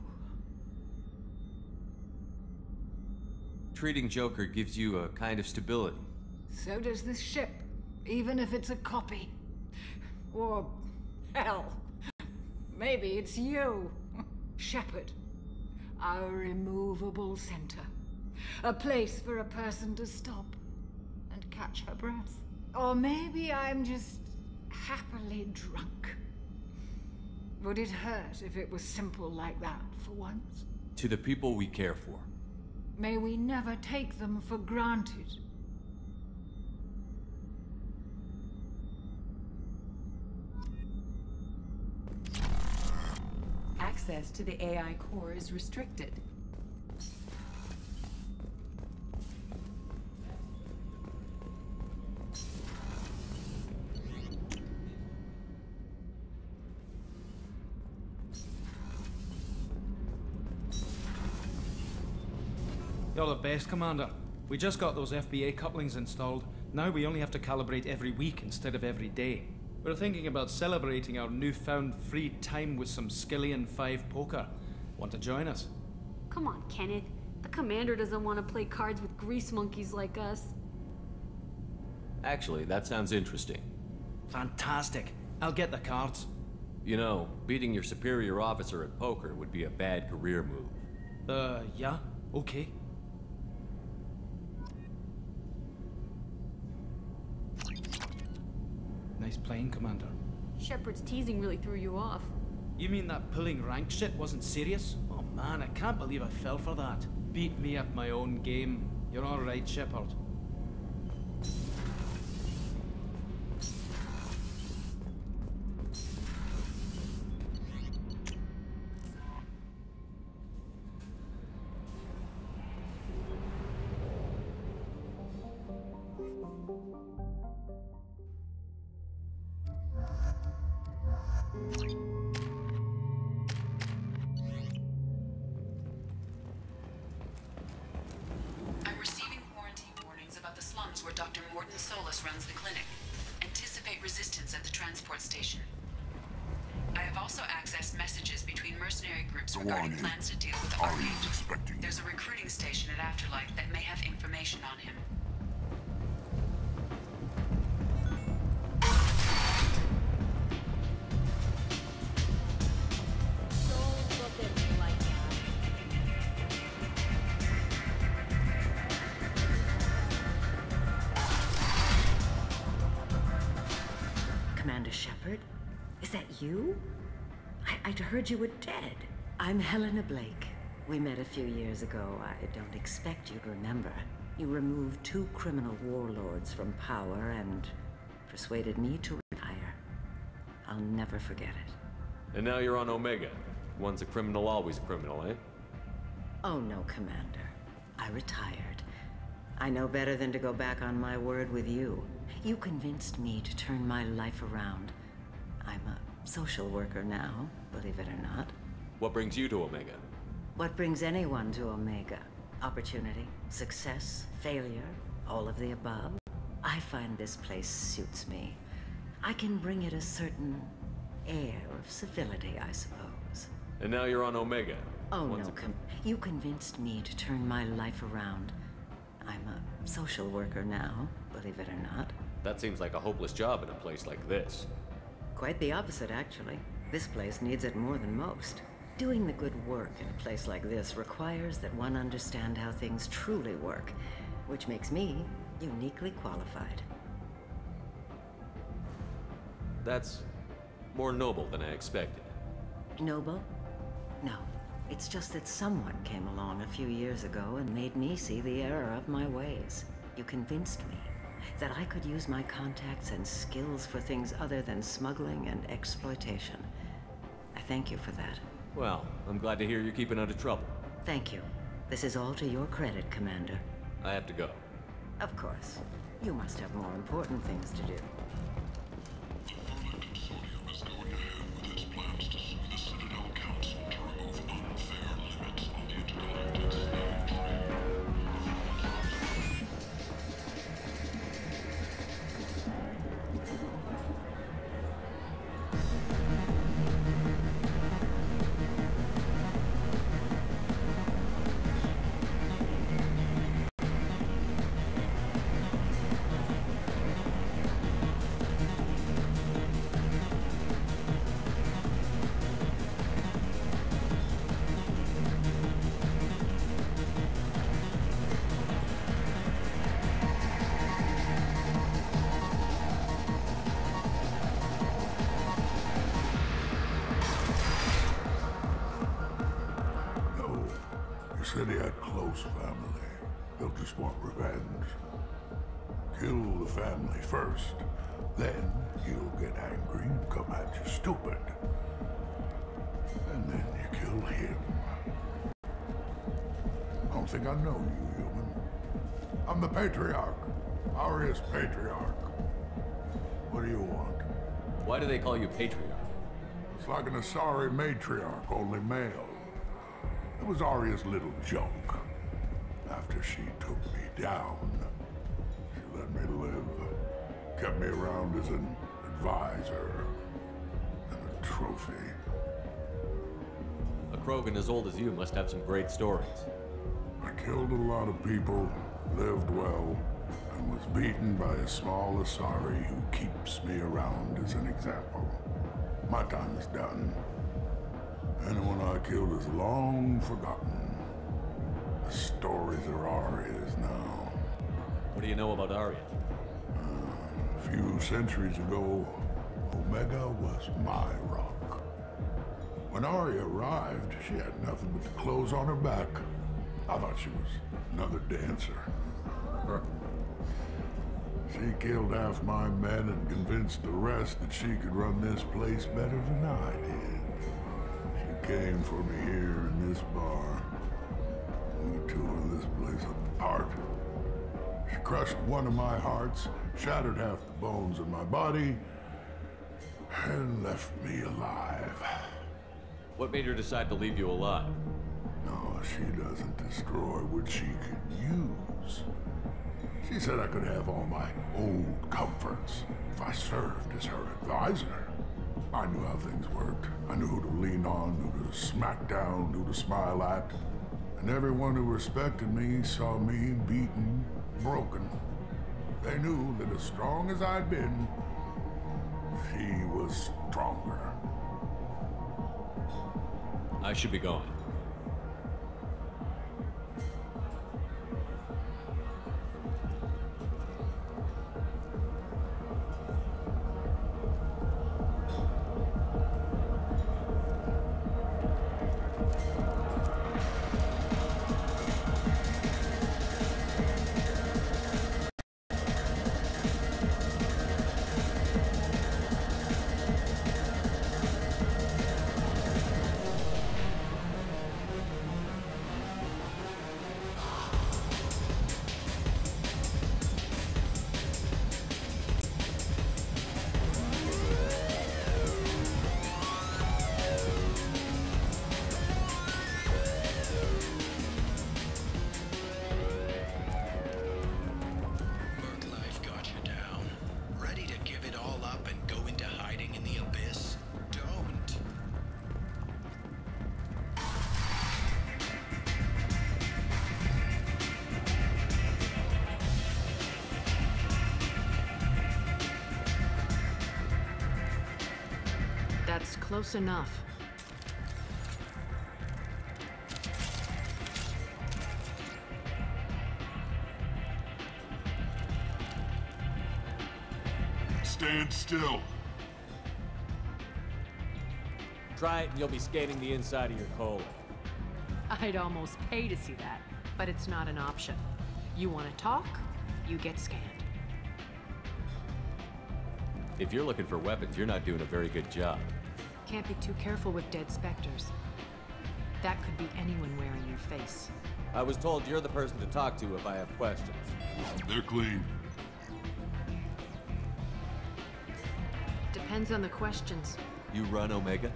Treating Joker gives you a kind of stability. So does this ship, even if it's a copy. Or, hell, maybe it's you, Shepard. Our immovable center. A place for a person to stop and catch her breath. Or maybe I'm just happily drunk. Would it hurt if it was simple like that for once? To the people we care for. May we never take them for granted. Access to the AI core is restricted. You're the best, Commander. We just got those FBA couplings installed. Now we only have to calibrate every week instead of every day. We're thinking about celebrating our newfound free time with some Skillian 5 poker. Want to join us? Come on, Kenneth. The Commander doesn't want to play cards with grease monkeys like us. Actually, that sounds interesting. Fantastic. I'll get the cards. You know, beating your superior officer at poker would be a bad career move. Yeah? Okay. Nice playing, Commander. Shepard's teasing really threw you off. You mean that pulling rank shit wasn't serious? Oh man, I can't believe I fell for that. Beat me at my own game. You're alright, Shepard. I'm receiving quarantine warnings about the slums where Dr. Mordin runs the clinic. Anticipate resistance at the transport station. I have also accessed messages between mercenary groups regarding plans to deal with the archangel. There's a recruiting station at Afterlife that may have information on him. Don't look at me Commander Shepard? Is that you? I'd heard you were dead. I'm Helena Blake. We met a few years ago. I don't expect you to remember. You removed 2 criminal warlords from power and persuaded me to retire. I'll never forget it. And now you're on Omega. Once a criminal, always a criminal, eh? Oh no, Commander. I retired. I know better than to go back on my word with you. You convinced me to turn my life around. I'm a social worker now, believe it or not. What brings you to Omega? What brings anyone to Omega? Opportunity, success, failure, all of the above. I find this place suits me. I can bring it a certain air of civility, I suppose. And now you're on Omega. Oh no, you convinced me to turn my life around. I'm a social worker now, believe it or not. That seems like a hopeless job in a place like this. Quite the opposite, actually. This place needs it more than most. Doing the good work in a place like this requires that one understand how things truly work, which makes me uniquely qualified. That's more noble than I expected. Noble? No. It's just that someone came along a few years ago and made me see the error of my ways. You convinced me that I could use my contacts and skills for things other than smuggling and exploitation. I thank you for that. Well, I'm glad to hear you're keeping out of trouble. Thank you. This is all to your credit, Commander. I have to go. Of course. You must have more important things to do. Said he had close family. He'll just want revenge. Kill the family first, then he'll get angry and come at you stupid. And then you kill him. I don't think I know you, human. I'm the Patriarch. Aria's Patriarch. What do you want? Why do they call you Patriarch? It's like an Asari matriarch, only male. It was Aria's little joke. After she took me down, she let me live. Kept me around as an advisor and a trophy. A Krogan as old as you must have some great stories. I killed a lot of people, lived well, and was beaten by a small Asari who keeps me around as an example. My time is done. Anyone I killed is long forgotten. The stories are Aria's now. What do you know about Aria? A few centuries ago, Omega was my rock. When Aria arrived, she had nothing but the clothes on her back. I thought she was another dancer. She killed half my men and convinced the rest that she could run this place better than I did. She came for me here in this bar. We tore this place apart. She crushed one of my hearts, shattered half the bones in my body, and left me alive. What made her decide to leave you alive? No, she doesn't destroy what she could use. She said I could have all my old comforts if I served as her advisor. I knew how things worked. I knew who to lean on, who to smack down, who to smile at. And everyone who respected me saw me beaten, broken. They knew that as strong as I'd been, she was stronger. I should be going. That's close enough. Stand still. Try it and you'll be scanning the inside of your colon. I'd almost pay to see that, but it's not an option. You want to talk, you get scanned. If you're looking for weapons, you're not doing a very good job. Can't be too careful with dead specters. That could be anyone wearing your face. I was told you're the person to talk to if I have questions. They're clean. Depends on the questions. You run, Omega?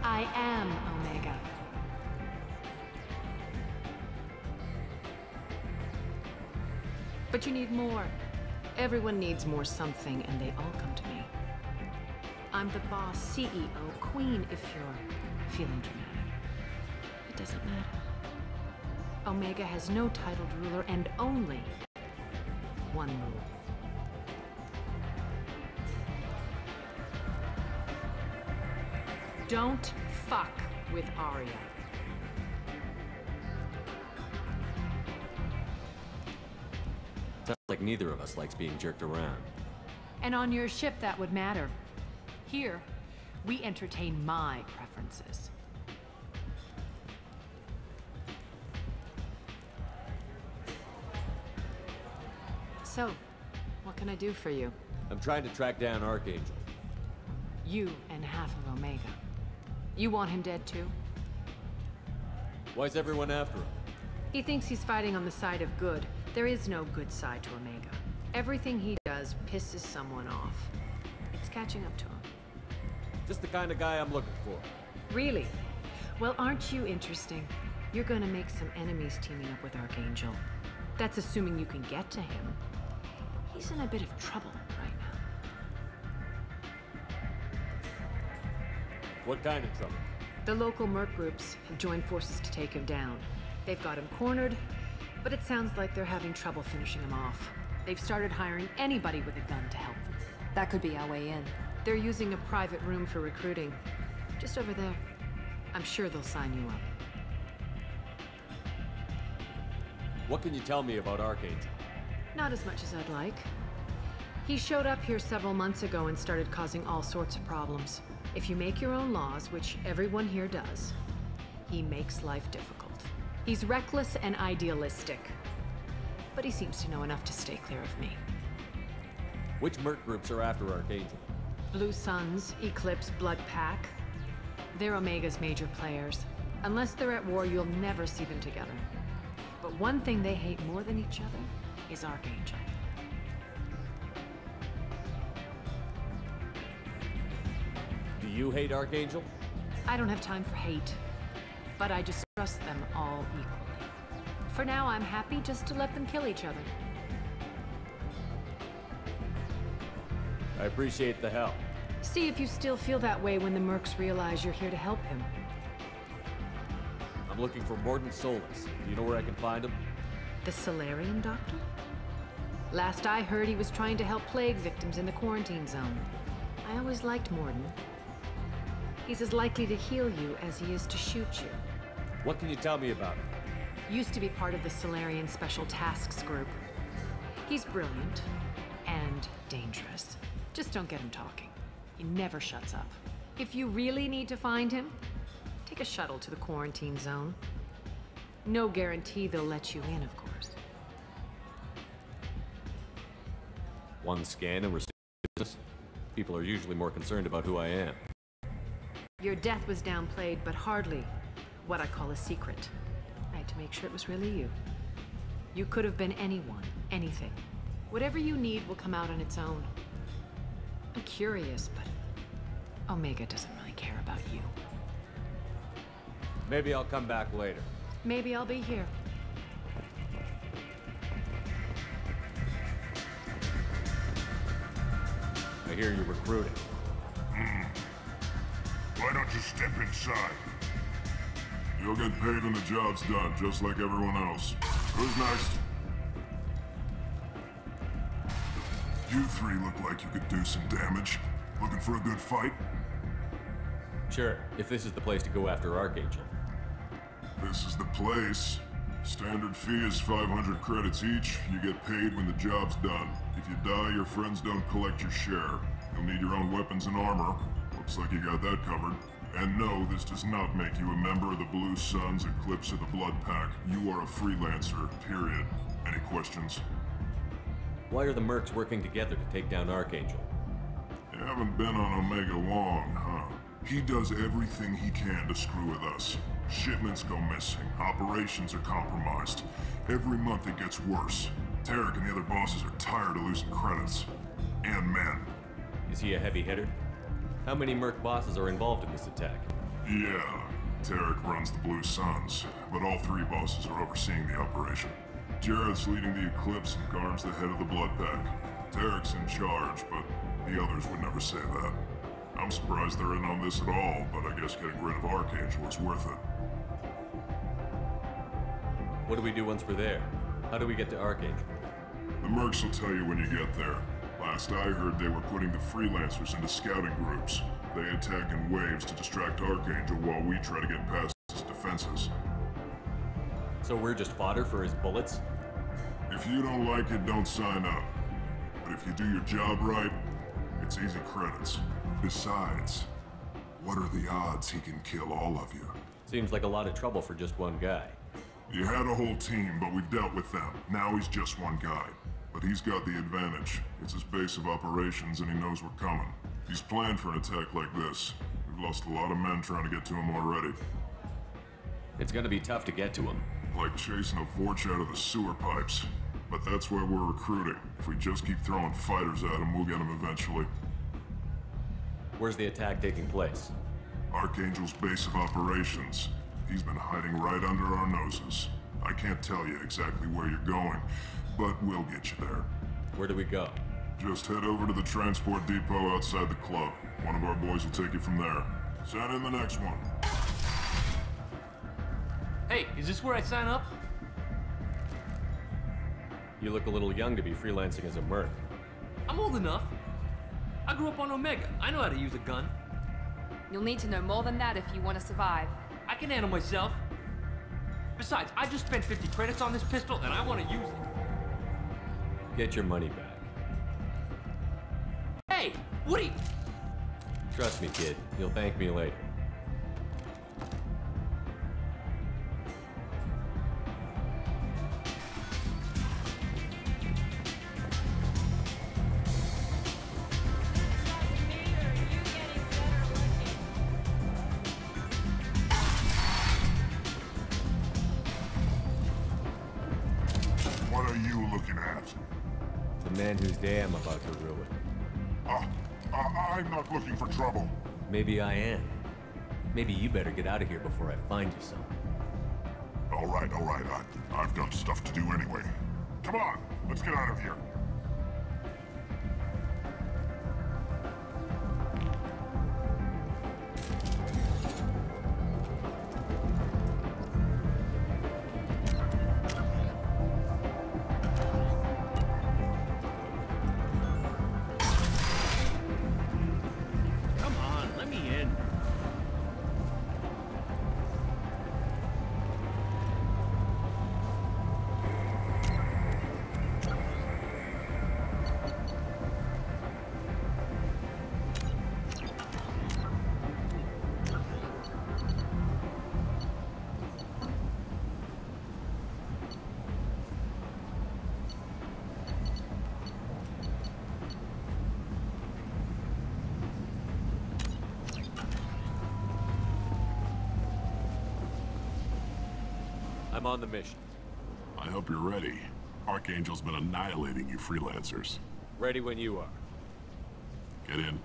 I am Omega. But you need more. Everyone needs more something, and they all come to me. I'm the boss, CEO, queen, if you're feeling dramatic. It doesn't matter. Omega has no titled ruler and only one rule. Don't fuck with Arya. Sounds like neither of us likes being jerked around. And on your ship, that would matter. Here, we entertain my preferences. So, what can I do for you? I'm trying to track down Archangel. You and half of Omega. You want him dead too? Why's everyone after him? He thinks he's fighting on the side of good. There is no good side to Omega. Everything he does pisses someone off. It's catching up to him. Just the kind of guy I'm looking for. Really? Well, aren't you interesting? You're gonna make some enemies teaming up with Archangel. That's assuming you can get to him. He's in a bit of trouble right now. What kind of trouble? The local merc groups have joined forces to take him down. They've got him cornered, but it sounds like they're having trouble finishing him off. They've started hiring anybody with a gun to help them. That could be our way in. They're using a private room for recruiting. Just over there. I'm sure they'll sign you up. What can you tell me about Archangel? Not as much as I'd like. He showed up here several months ago and started causing all sorts of problems. If you make your own laws, which everyone here does, he makes life difficult. He's reckless and idealistic. But he seems to know enough to stay clear of me. Which merc groups are after Archangel? Blue Suns, Eclipse, Blood Pack. They're Omega's major players. Unless they're at war, you'll never see them together. But one thing they hate more than each other is Archangel. Do you hate Archangel? I don't have time for hate, but I just trust them all equally. For now, I'm happy just to let them kill each other. I appreciate the help. See if you still feel that way when the mercs realize you're here to help him. I'm looking for Mordin Solus. Do you know where I can find him? The Solarian doctor? Last I heard, he was trying to help plague victims in the quarantine zone. I always liked Mordin. He's as likely to heal you as he is to shoot you. What can you tell me about him? Used to be part of the Solarian Special Tasks Group. He's brilliant and dangerous. Just don't get him talking. He never shuts up. If you really need to find him, take a shuttle to the quarantine zone. No guarantee they'll let you in, of course. One scan and we're business. People are usually more concerned about who I am. Your death was downplayed, but hardly what I call a secret. I had to make sure it was really you. You could have been anyone, anything. Whatever you need will come out on its own. I'm curious, but Omega doesn't really care about you. Maybe I'll come back later. Maybe I'll be here. I hear you're recruiting. Why don't you step inside? You'll get paid when the job's done, just like everyone else. Who's next? You three look like you could do some damage. Looking for a good fight? Sure, if this is the place to go after Archangel. This is the place. Standard fee is 500 credits each. You get paid when the job's done. If you die, your friends don't collect your share. You'll need your own weapons and armor. Looks like you got that covered. And no, this does not make you a member of the Blue Suns Eclipse of the Blood Pack. You are a freelancer, period. Any questions? Why are the mercs working together to take down Archangel? You haven't been on Omega long, huh? He does everything he can to screw with us. Shipments go missing, operations are compromised. Every month it gets worse. Tarek and the other bosses are tired of losing credits. And men. Is he a heavy hitter? How many merc bosses are involved in this attack? Yeah, Tarek runs the Blue Suns, but all three bosses are overseeing the operation. Jared's leading the Eclipse and Garm's the head of the Blood Pack. Tarek's in charge, but the others would never say that. I'm surprised they're in on this at all, but I guess getting rid of Archangel is worth it. What do we do once we're there? How do we get to Archangel? The mercs will tell you when you get there. Last I heard, they were putting the freelancers into scouting groups. They attack in waves to distract Archangel while we try to get past his defenses. So we're just fodder for his bullets? If you don't like it, don't sign up. But if you do your job right, it's easy credits. Besides, what are the odds he can kill all of you? Seems like a lot of trouble for just one guy. You had a whole team, but we've dealt with them. Now he's just one guy. But he's got the advantage. It's his base of operations and he knows we're coming. He's planned for an attack like this. We've lost a lot of men trying to get to him already. It's gonna be tough to get to him. Like chasing a Vorch out of the sewer pipes. But that's why we're recruiting. If we just keep throwing fighters at him, we'll get him eventually. Where's the attack taking place? Archangel's base of operations. He's been hiding right under our noses. I can't tell you exactly where you're going, but we'll get you there. Where do we go? Just head over to the transport depot outside the club. One of our boys will take you from there. Send in the next one. Hey, is this where I sign up? You look a little young to be freelancing as a merc. I'm old enough. I grew up on Omega. I know how to use a gun. You'll need to know more than that if you want to survive. I can handle myself. Besides, I just spent 50 credits on this pistol and I want to use it. Get your money back. Hey, Woody! Trust me, kid. You'll thank me later. The man whose day I'm about to ruin. I'm not looking for trouble. Maybe I am. Maybe you better get out of here before I find you some. All right. I've got stuff to do anyway. Come on, let's get out of here. I'm on the mission. I hope you're ready. Archangel's been annihilating you freelancers. Ready when you are. Get in.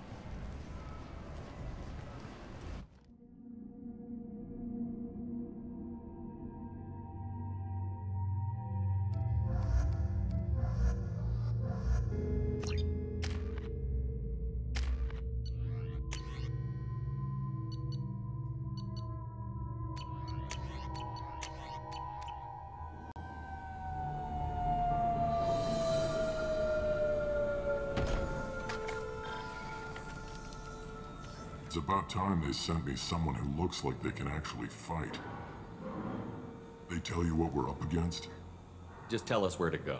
It's about time they sent me someone who looks like they can actually fight. They tell you what we're up against? Just tell us where to go.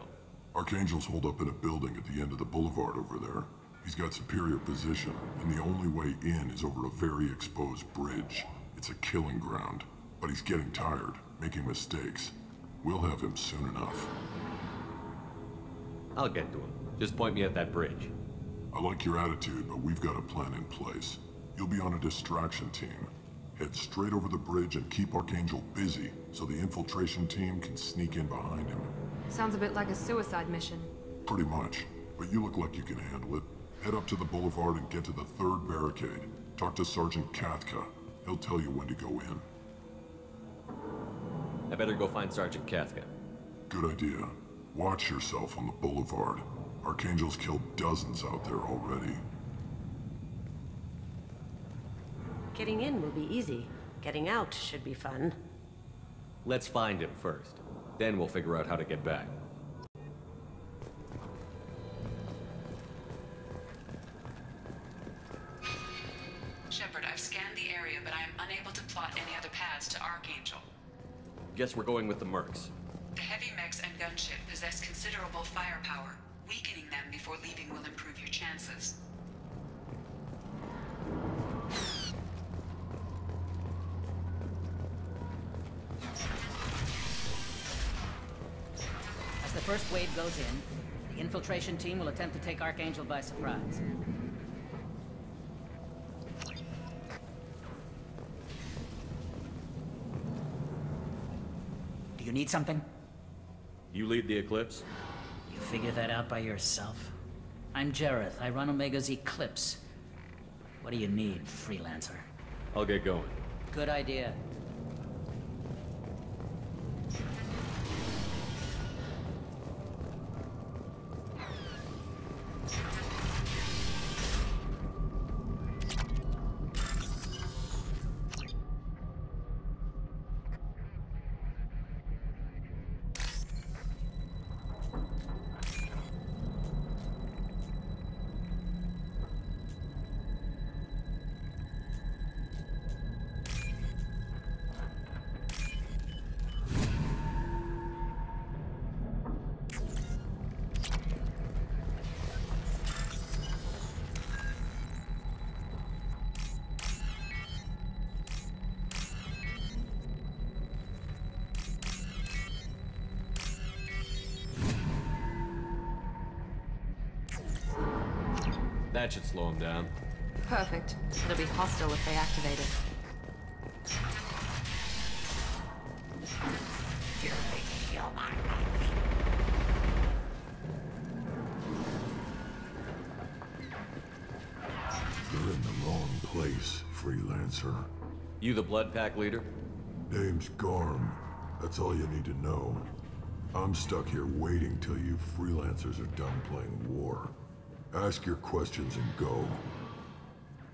Archangel's holed up in a building at the end of the boulevard over there. He's got superior position, and the only way in is over a very exposed bridge. It's a killing ground, but he's getting tired, making mistakes. We'll have him soon enough. I'll get to him. Just point me at that bridge. I like your attitude, but we've got a plan in place. You'll be on a distraction team. Head straight over the bridge and keep Archangel busy, so the infiltration team can sneak in behind him. Sounds a bit like a suicide mission. Pretty much, but you look like you can handle it. Head up to the boulevard and get to the third barricade. Talk to Sergeant Kathka. He'll tell you when to go in. I better go find Sergeant Kathka. Good idea. Watch yourself on the boulevard. Archangel's killed dozens out there already. Getting in will be easy. Getting out should be fun. Let's find him first. Then we'll figure out how to get back. Shepard, I've scanned the area, but I am unable to plot any other paths to Archangel. Guess we're going with the mercs. The heavy mechs and gunship possess considerable firepower. Weakening them before leaving will improve your chances. As the first wave goes in, the infiltration team will attempt to take Archangel by surprise. Do you need something? You lead the Eclipse? You figure that out by yourself? I'm Jareth. I run Omega's Eclipse. What do you need, freelancer? I'll get going. Good idea. That should slow him down. Perfect. It'll be hostile if they activate it. You're in the wrong place, freelancer. You the Blood Pack leader? Name's Garm. That's all you need to know. I'm stuck here waiting till you freelancers are done playing war. Ask your questions and go.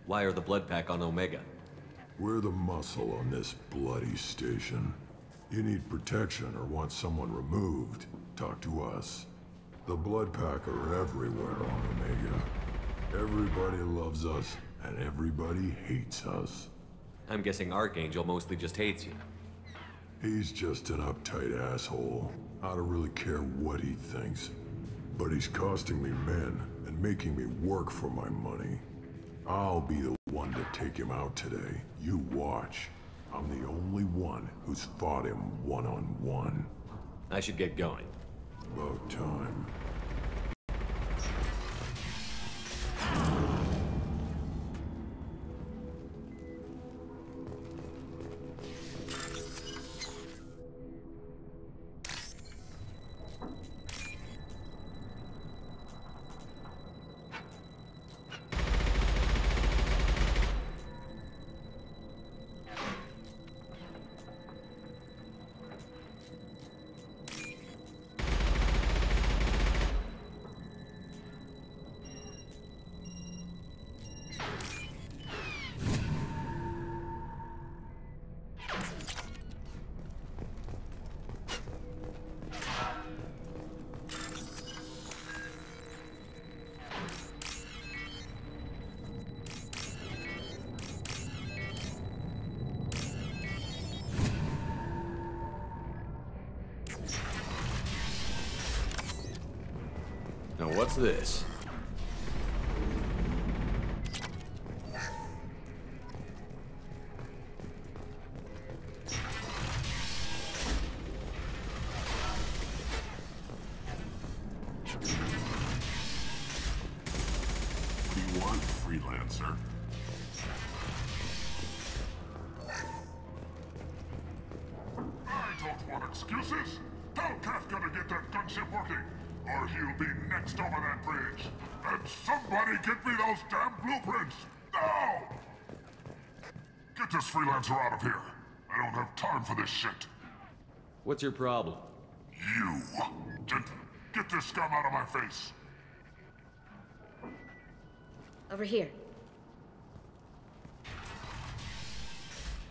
Why are the Blood Pack on Omega? We're the muscle on this bloody station. You need protection or want someone removed, talk to us. The Blood Pack are everywhere on Omega. Everybody loves us, and everybody hates us. I'm guessing Archangel mostly just hates you. He's just an uptight asshole. I don't really care what he thinks. But he's costing me men and making me work for my money. I'll be the one to take him out today. You watch. I'm the only one who's fought him one-on-one. I should get going. About time. Now what's this? What do you want, freelancer? I don't want excuses. Tell Kafka to get that gunship working, or he'll be next over that bridge. And somebody get me those damn blueprints! Now! Get this freelancer out of here. I don't have time for this shit. What's your problem? You! Get this scum out of my face! Over here.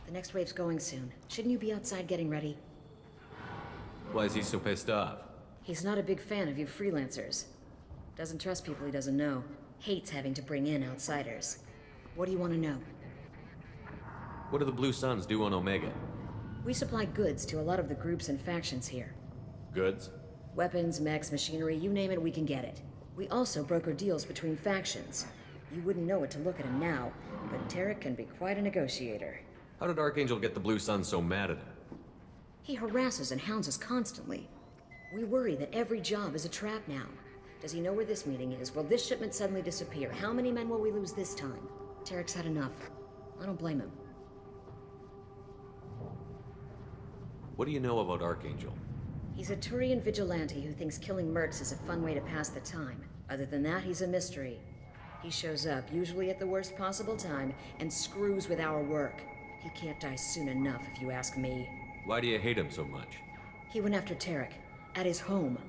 The next wave's going soon. Shouldn't you be outside getting ready? Why is he so pissed off? He's not a big fan of you freelancers. Doesn't trust people he doesn't know. Hates having to bring in outsiders. What do you want to know? What do the Blue Suns do on Omega? We supply goods to a lot of the groups and factions here. Goods? Weapons, mechs, machinery, you name it, we can get it. We also broker deals between factions. You wouldn't know it to look at him now, but Tarek can be quite a negotiator. How did Archangel get the Blue Suns so mad at him? He harasses and hounds us constantly. We worry that every job is a trap now. Does he know where this meeting is? Will this shipment suddenly disappear? How many men will we lose this time? Tarek's had enough. I don't blame him. What do you know about Archangel? He's a Turian vigilante who thinks killing mercs is a fun way to pass the time. Other than that, he's a mystery. He shows up, usually at the worst possible time, and screws with our work. He can't die soon enough, if you ask me. Why do you hate him so much? He went after Tarek, at his home.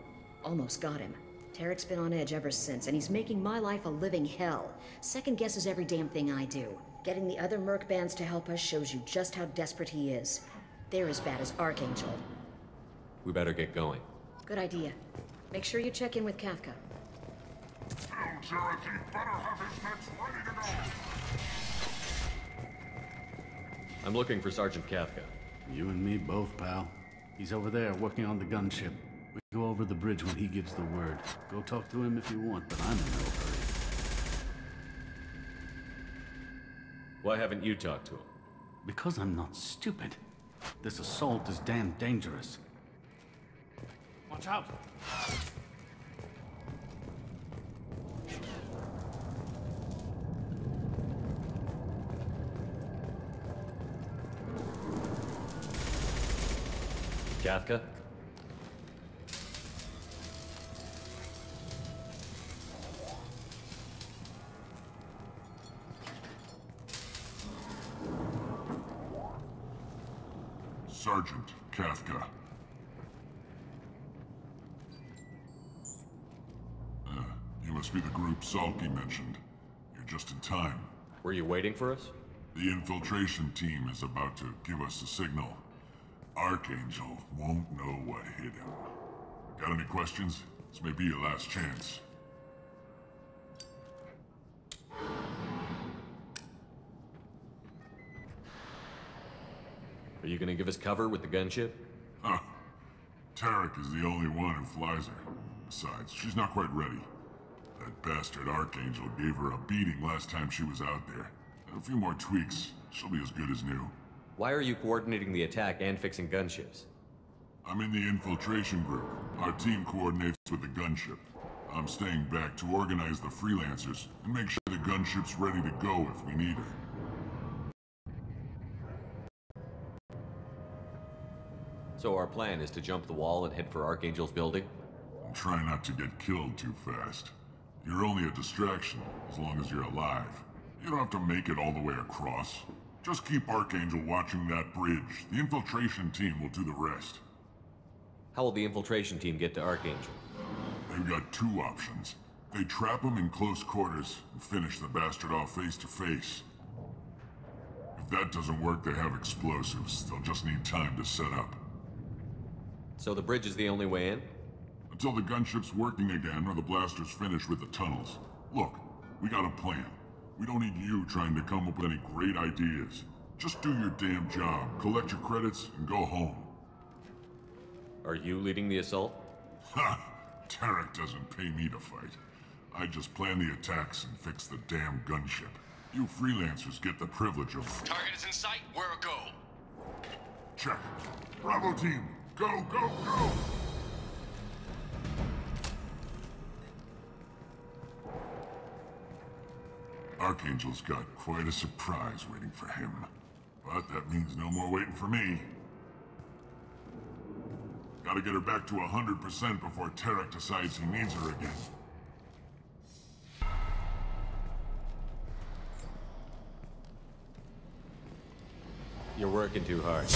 Almost got him. Tarek's been on edge ever since, and he's making my life a living hell. Second guesses every damn thing I do. Getting the other merc bands to help us shows you just how desperate he is. They're as bad as Archangel. We better get going. Good idea. Make sure you check in with Kafka. Tell Jareth he better have his meds ready to go! I'm looking for Sergeant Kafka. You and me both, pal. He's over there working on the gunship. We go over the bridge when he gives the word. Go talk to him if you want, but I'm in no hurry. Why haven't you talked to him? Because I'm not stupid. This assault is damn dangerous. Watch out! Kafka? Sergeant Kafka. You must be the group Salky mentioned. You're just in time. Were you waiting for us? The infiltration team is about to give us a signal. Archangel won't know what hit him. Got any questions? This may be your last chance. Are you gonna give us cover with the gunship? Huh. Tarek is the only one who flies her. Besides, she's not quite ready. That bastard Archangel gave her a beating last time she was out there. A few more tweaks, she'll be as good as new. Why are you coordinating the attack and fixing gunships? I'm in the infiltration group. Our team coordinates with the gunship. I'm staying back to organize the freelancers and make sure the gunship's ready to go if we need her. So our plan is to jump the wall and head for Archangel's building? Try not to get killed too fast. You're only a distraction, as long as you're alive. You don't have to make it all the way across. Just keep Archangel watching that bridge. The infiltration team will do the rest. How will the infiltration team get to Archangel? They've got two options. They trap him in close quarters and finish the bastard off face to face. If that doesn't work, they have explosives. They'll just need time to set up. So the bridge is the only way in? Until the gunship's working again or the blasters finish with the tunnels. Look, we got a plan. We don't need you trying to come up with any great ideas. Just do your damn job, collect your credits, and go home. Are you leading the assault? Ha! Tarek doesn't pay me to fight. I just plan the attacks and fix the damn gunship. You freelancers get the privilege of... Target is in sight. Where a go? Check. Bravo team, go, go, go! Archangel's got quite a surprise waiting for him. But that means no more waiting for me. Gotta get her back to 100% before Tarek decides he needs her again. You're working too hard.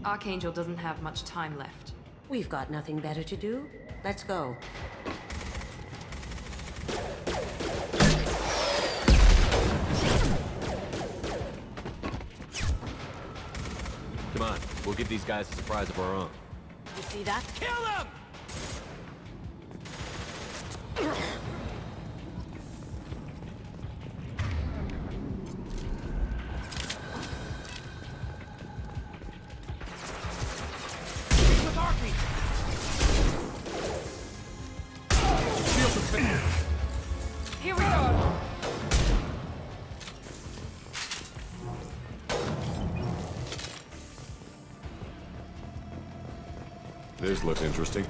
Archangel doesn't have much time left. We've got nothing better to do. Let's go. Come on, we'll give these guys a surprise of our own. You see that? Kill him! With Archangel! Shields are clear. Here we go! This looks interesting.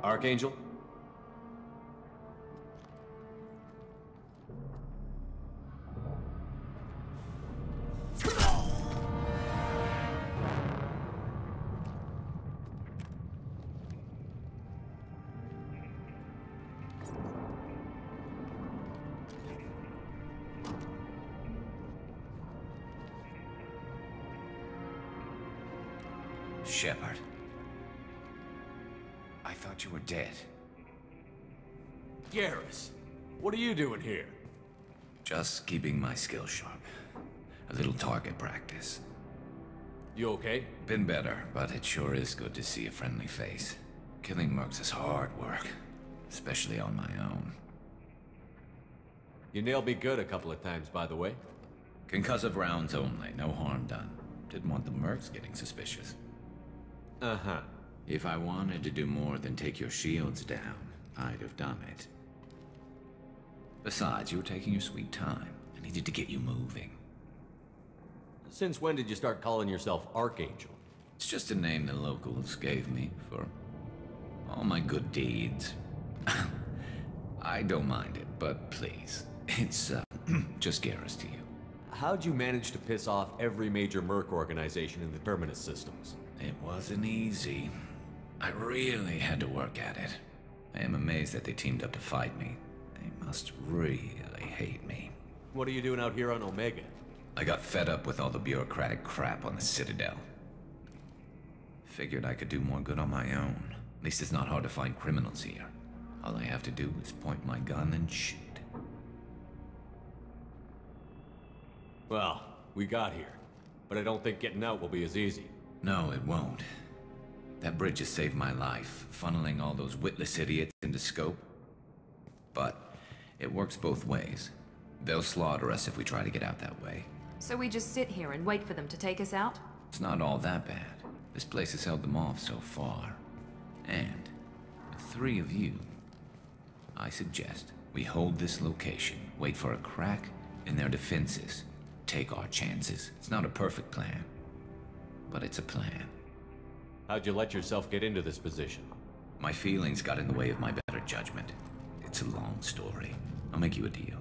Archangel? Shepard. I thought you were dead. Garrus, what are you doing here? Just keeping my skills sharp. A little target practice. You okay? Been better, but it sure is good to see a friendly face. Killing mercs is hard work, especially on my own. You nailed me good a couple of times, by the way. Concussive rounds only, no harm done. Didn't want the mercs getting suspicious. Uh-huh. If I wanted to do more than take your shields down, I'd have done it. Besides, you were taking your sweet time. I needed to get you moving. Since when did you start calling yourself Archangel? It's just a name the locals gave me for all my good deeds. I don't mind it, but please, it's just Garrus to you. How'd you manage to piss off every major merc organization in the Terminus systems? It wasn't easy. I really had to work at it. I am amazed that they teamed up to fight me. They must really hate me. What are you doing out here on Omega? I got fed up with all the bureaucratic crap on the Citadel. Figured I could do more good on my own. At least it's not hard to find criminals here. All I have to do is point my gun and shoot. Well, we got here. But I don't think getting out will be as easy. No, it won't. That bridge has saved my life, funneling all those witless idiots into scope. But it works both ways. They'll slaughter us if we try to get out that way. So we just sit here and wait for them to take us out? It's not all that bad. This place has held them off so far. And with 3 of you, I suggest we hold this location, wait for a crack in their defenses, take our chances. It's not a perfect plan, but it's a plan. How'd you let yourself get into this position? My feelings got in the way of my better judgment. It's a long story. I'll make you a deal.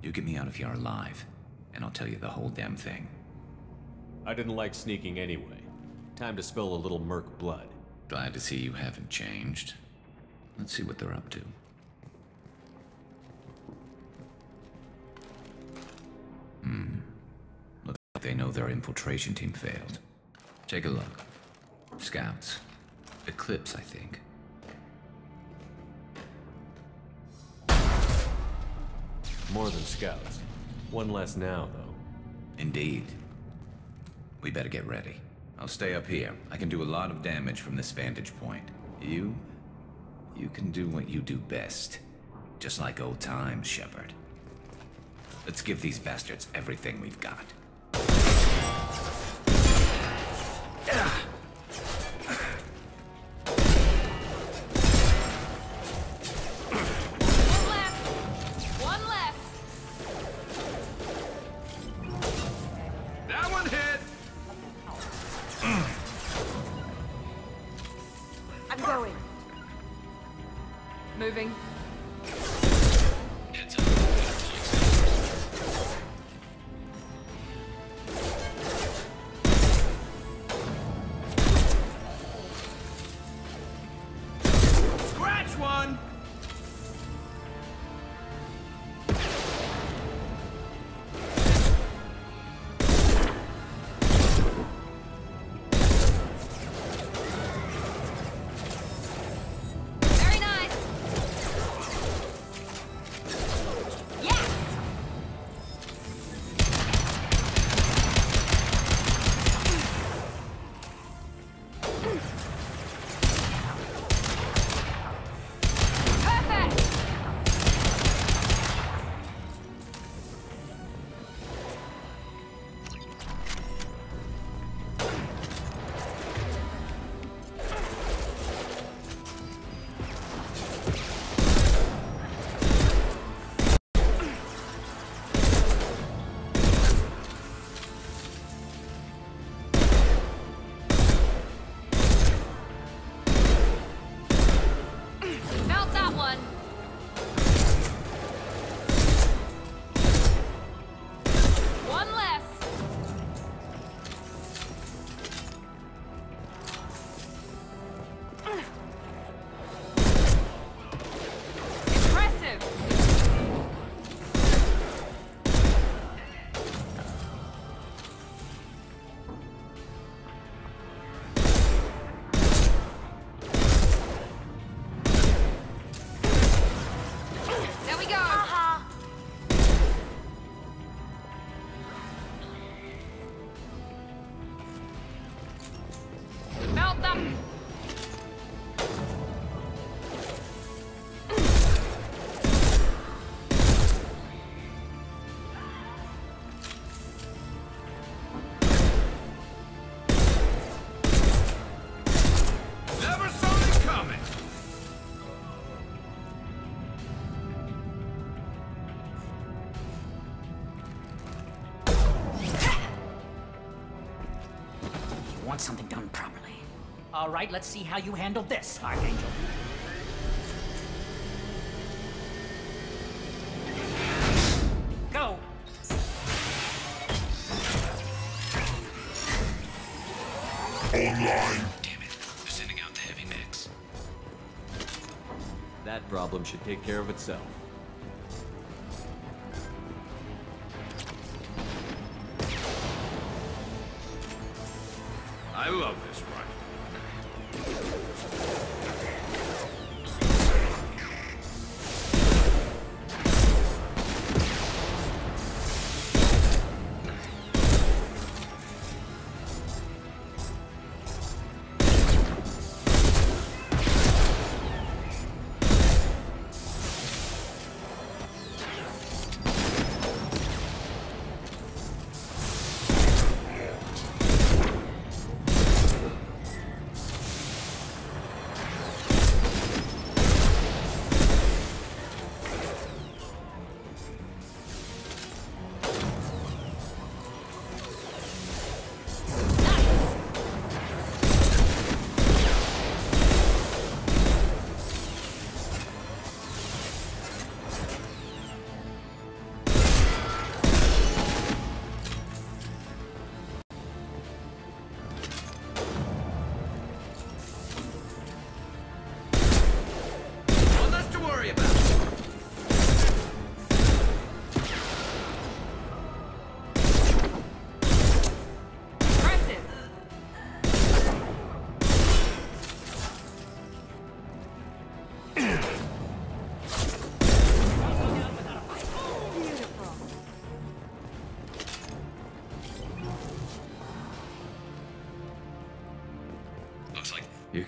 You get me out of here alive, and I'll tell you the whole damn thing. I didn't like sneaking anyway. Time to spill a little merc blood. Glad to see you haven't changed. Let's see what they're up to. Looks like they know their infiltration team failed. Take a look. Scouts. Eclipse, I think. More than scouts. One less now, though. Indeed. We better get ready. I'll stay up here. I can do a lot of damage from this vantage point. You can do what you do best. Just like old times, Shepard. Let's give these bastards everything we've got. One less. That one hit! I'm going. Moving. Scratch one! Very nice. Yes. Perfect. Felt that one. One less. Impressive. There we go. Melt them. Never saw it coming! You want something done properly. All right, let's see how you handle this, Archangel. Go! Online. Damn it, they're sending out the heavy mix. That problem should take care of itself. I love this rifle.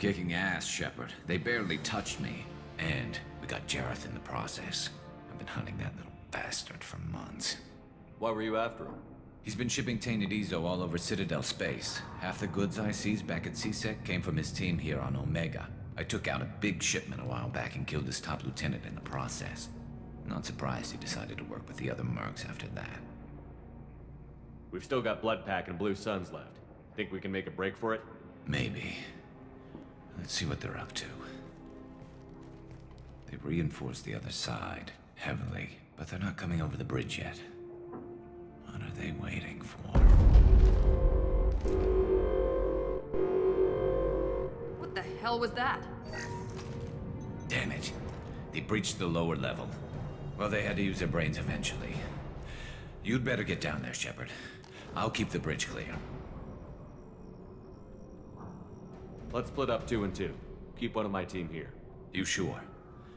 you're kicking ass, Shepard. They barely touched me. And we got Jareth in the process. I've been hunting that little bastard for months. Why were you after him? He's been shipping tainted Ezo all over Citadel space. Half the goods I seized back at CSEC came from his team here on Omega. I took out a big shipment a while back and killed his top lieutenant in the process. Not surprised he decided to work with the other mercs after that. We've still got Bloodpack and Blue Suns left. Think we can make a break for it? Maybe. Let's see what they're up to. They've reinforced the other side, heavily, but they're not coming over the bridge yet. What are they waiting for? What the hell was that? Damn it. They breached the lower level. Well, they had to use their brains eventually. You'd better get down there, Shepard. I'll keep the bridge clear. Let's split up 2 and 2. Keep one of my team here. You sure?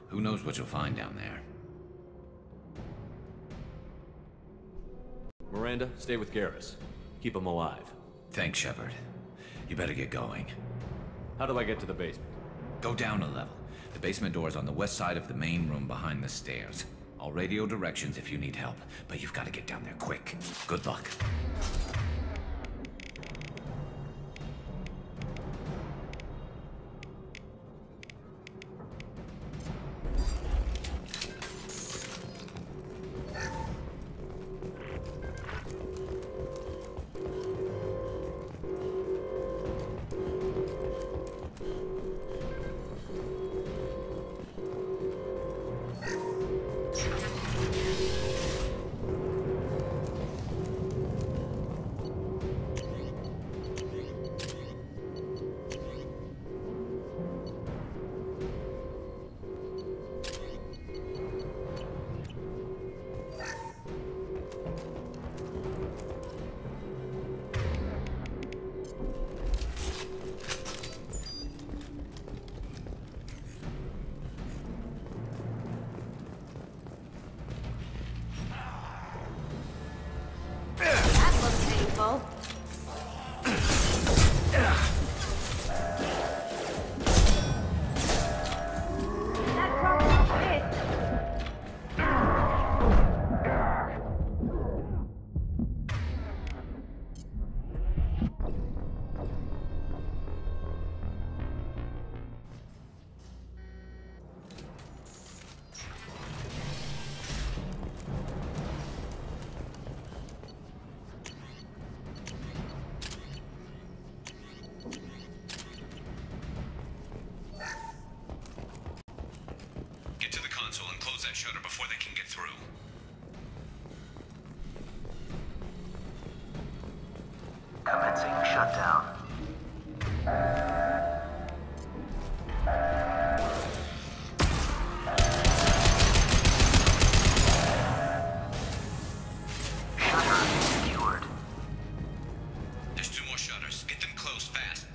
Who knows what you'll find down there? Miranda, stay with Garrus. Keep him alive. Thanks, Shepard. You better get going. How do I get to the basement? Go down a level. The basement door is on the west side of the main room behind the stairs. I'll radio directions if you need help, but you've got to get down there quick. Good luck. Shutter before they can get through. Commencing shutdown. Shutter secured. There's 2 more shutters. Get them closed fast.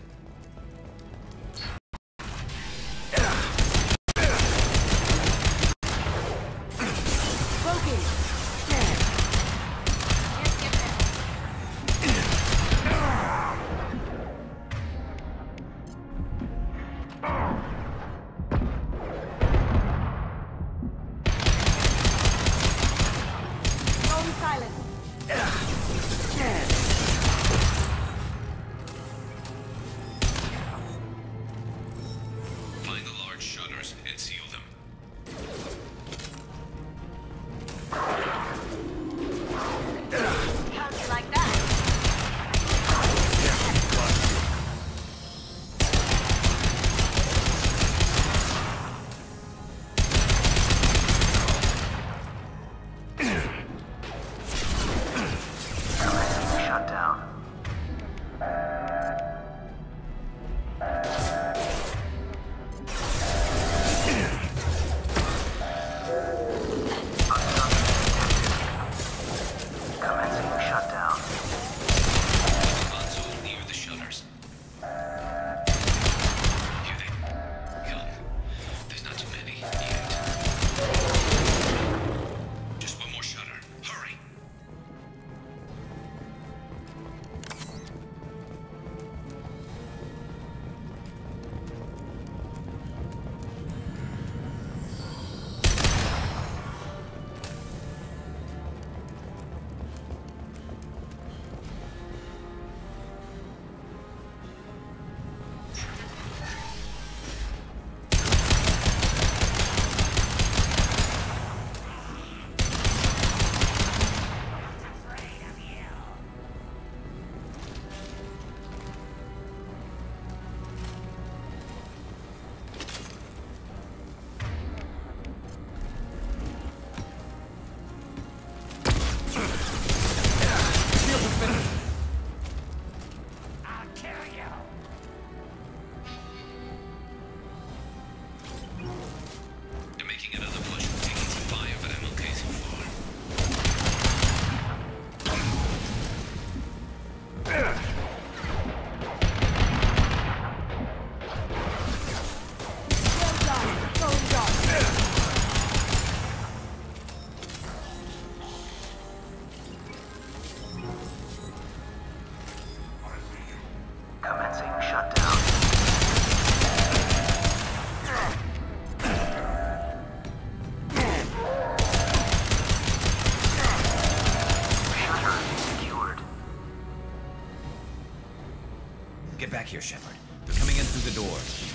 back here, Shepard. They're coming in through the doors.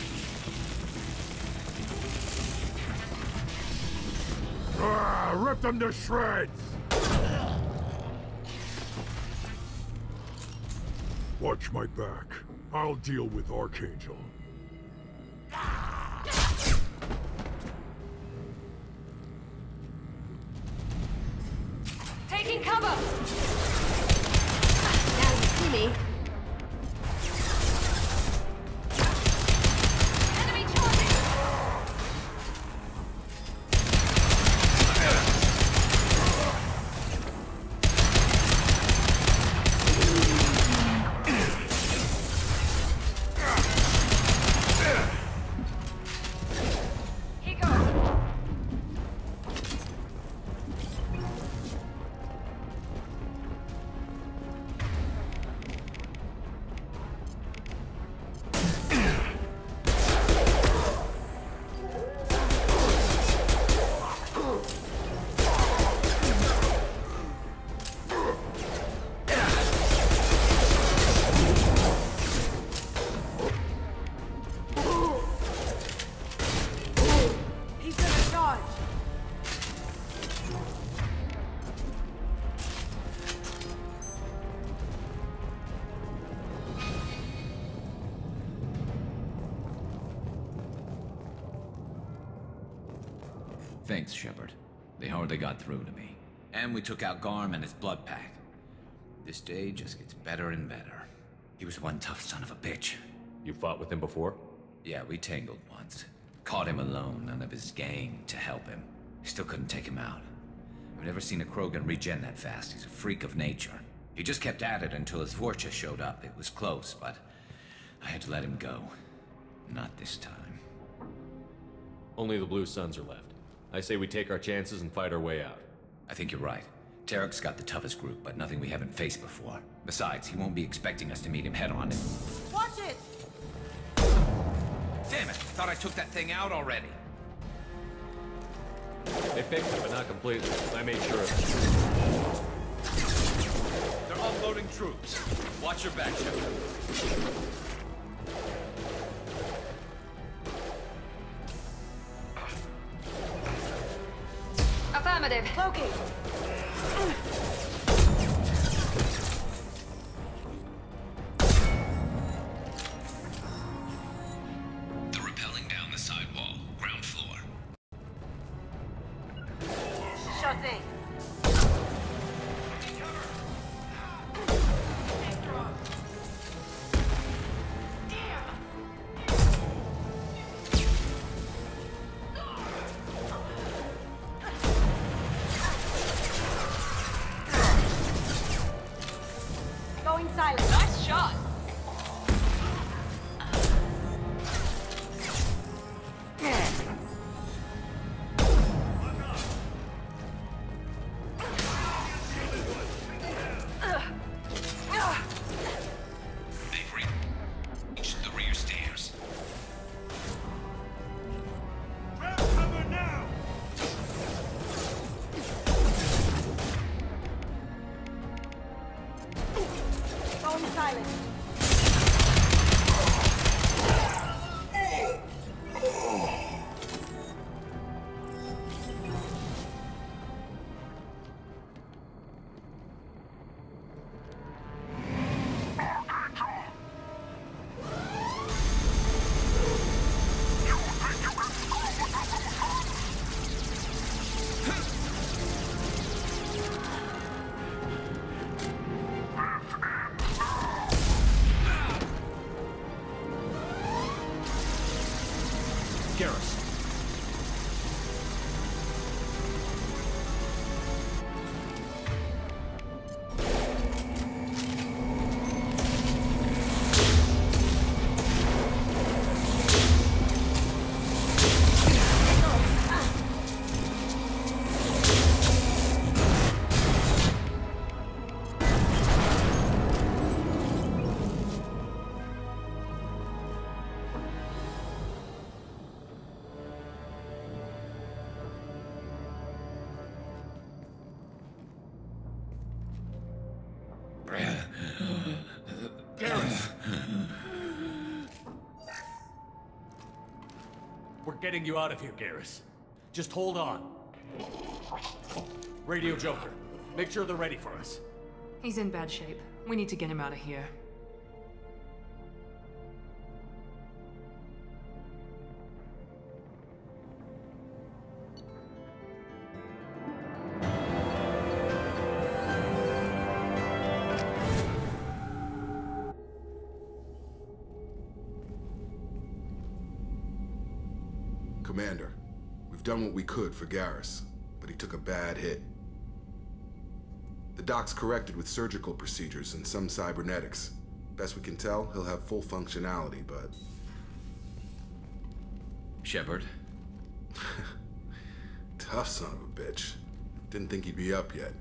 Rip them to shreds! Watch my back. I'll deal with Archangel. Taking cover! Now you see me. Enemy charging! He goes! He's gonna charge. Thanks, Shepard. They hardly got through to me. And we took out Garm and his blood pack. This day just gets better and better. He was one tough son of a bitch. You fought with him before? Yeah, we tangled once. Caught him alone, none of his gang to help him. Still couldn't take him out. I've never seen a Krogan regen that fast. He's a freak of nature. He just kept at it until his Vorcha showed up. It was close, but I had to let him go. Not this time. Only the Blue Suns are left. I say we take our chances and fight our way out. I think you're right. Tarek's got the toughest group, but nothing we haven't faced before. Besides, he won't be expecting us to meet him head-on. Watch it! Damn it! Thought I took that thing out already. They fixed it, but not completely. I made sure of it. They're offloading troops. Watch your back, Shepard. Affirmative. Loki! They're rappelling down the side wall, ground floor. Sure thing. Going silent. Nice shot. They've reached the rear stairs. Grab cover now! Going silent. Garrus. getting you out of here, Garrus. Just hold on. Radio Joker, make sure they're ready for us. He's in bad shape. We need to get him out of here. Commander, we've done what we could for Garrus, but he took a bad hit. The doc's corrected with surgical procedures and some cybernetics. Best we can tell, he'll have full functionality, but... Shepard? Tough son of a bitch. Didn't think he'd be up yet.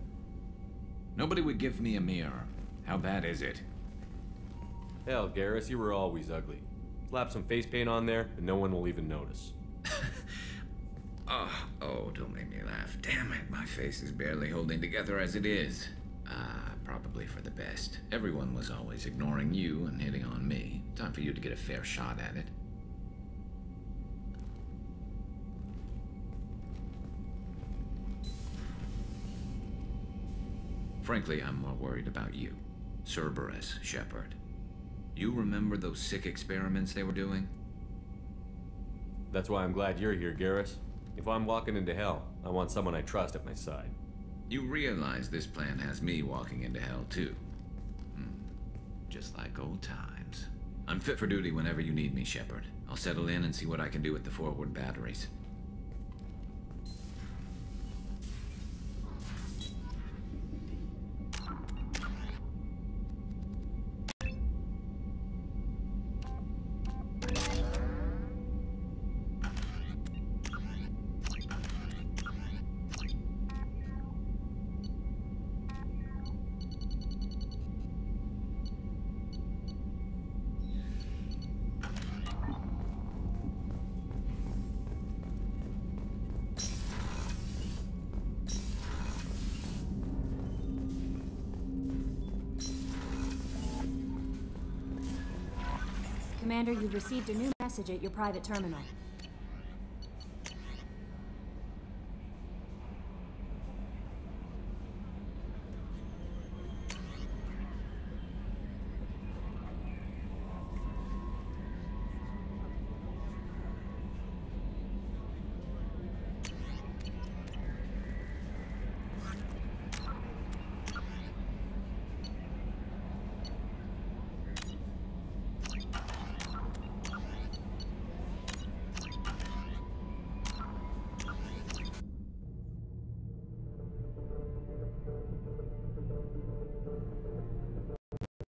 Nobody would give me a mirror. How bad is it? Hell, Garrus, you were always ugly. Slap some face paint on there, and no one will even notice. Oh, don't make me laugh. Damn it, my face is barely holding together as it is. Probably for the best. Everyone was always ignoring you and hitting on me. Time for you to get a fair shot at it. Frankly, I'm more worried about you. Cerberus, Shepard. You remember those sick experiments they were doing? That's why I'm glad you're here, Garrus. If I'm walking into hell, I want someone I trust at my side. You realize this plan has me walking into hell, too. Just like old times. I'm fit for duty whenever you need me, Shepard. I'll settle in and see what I can do with the forward batteries. Commander, you've received a new message at your private terminal.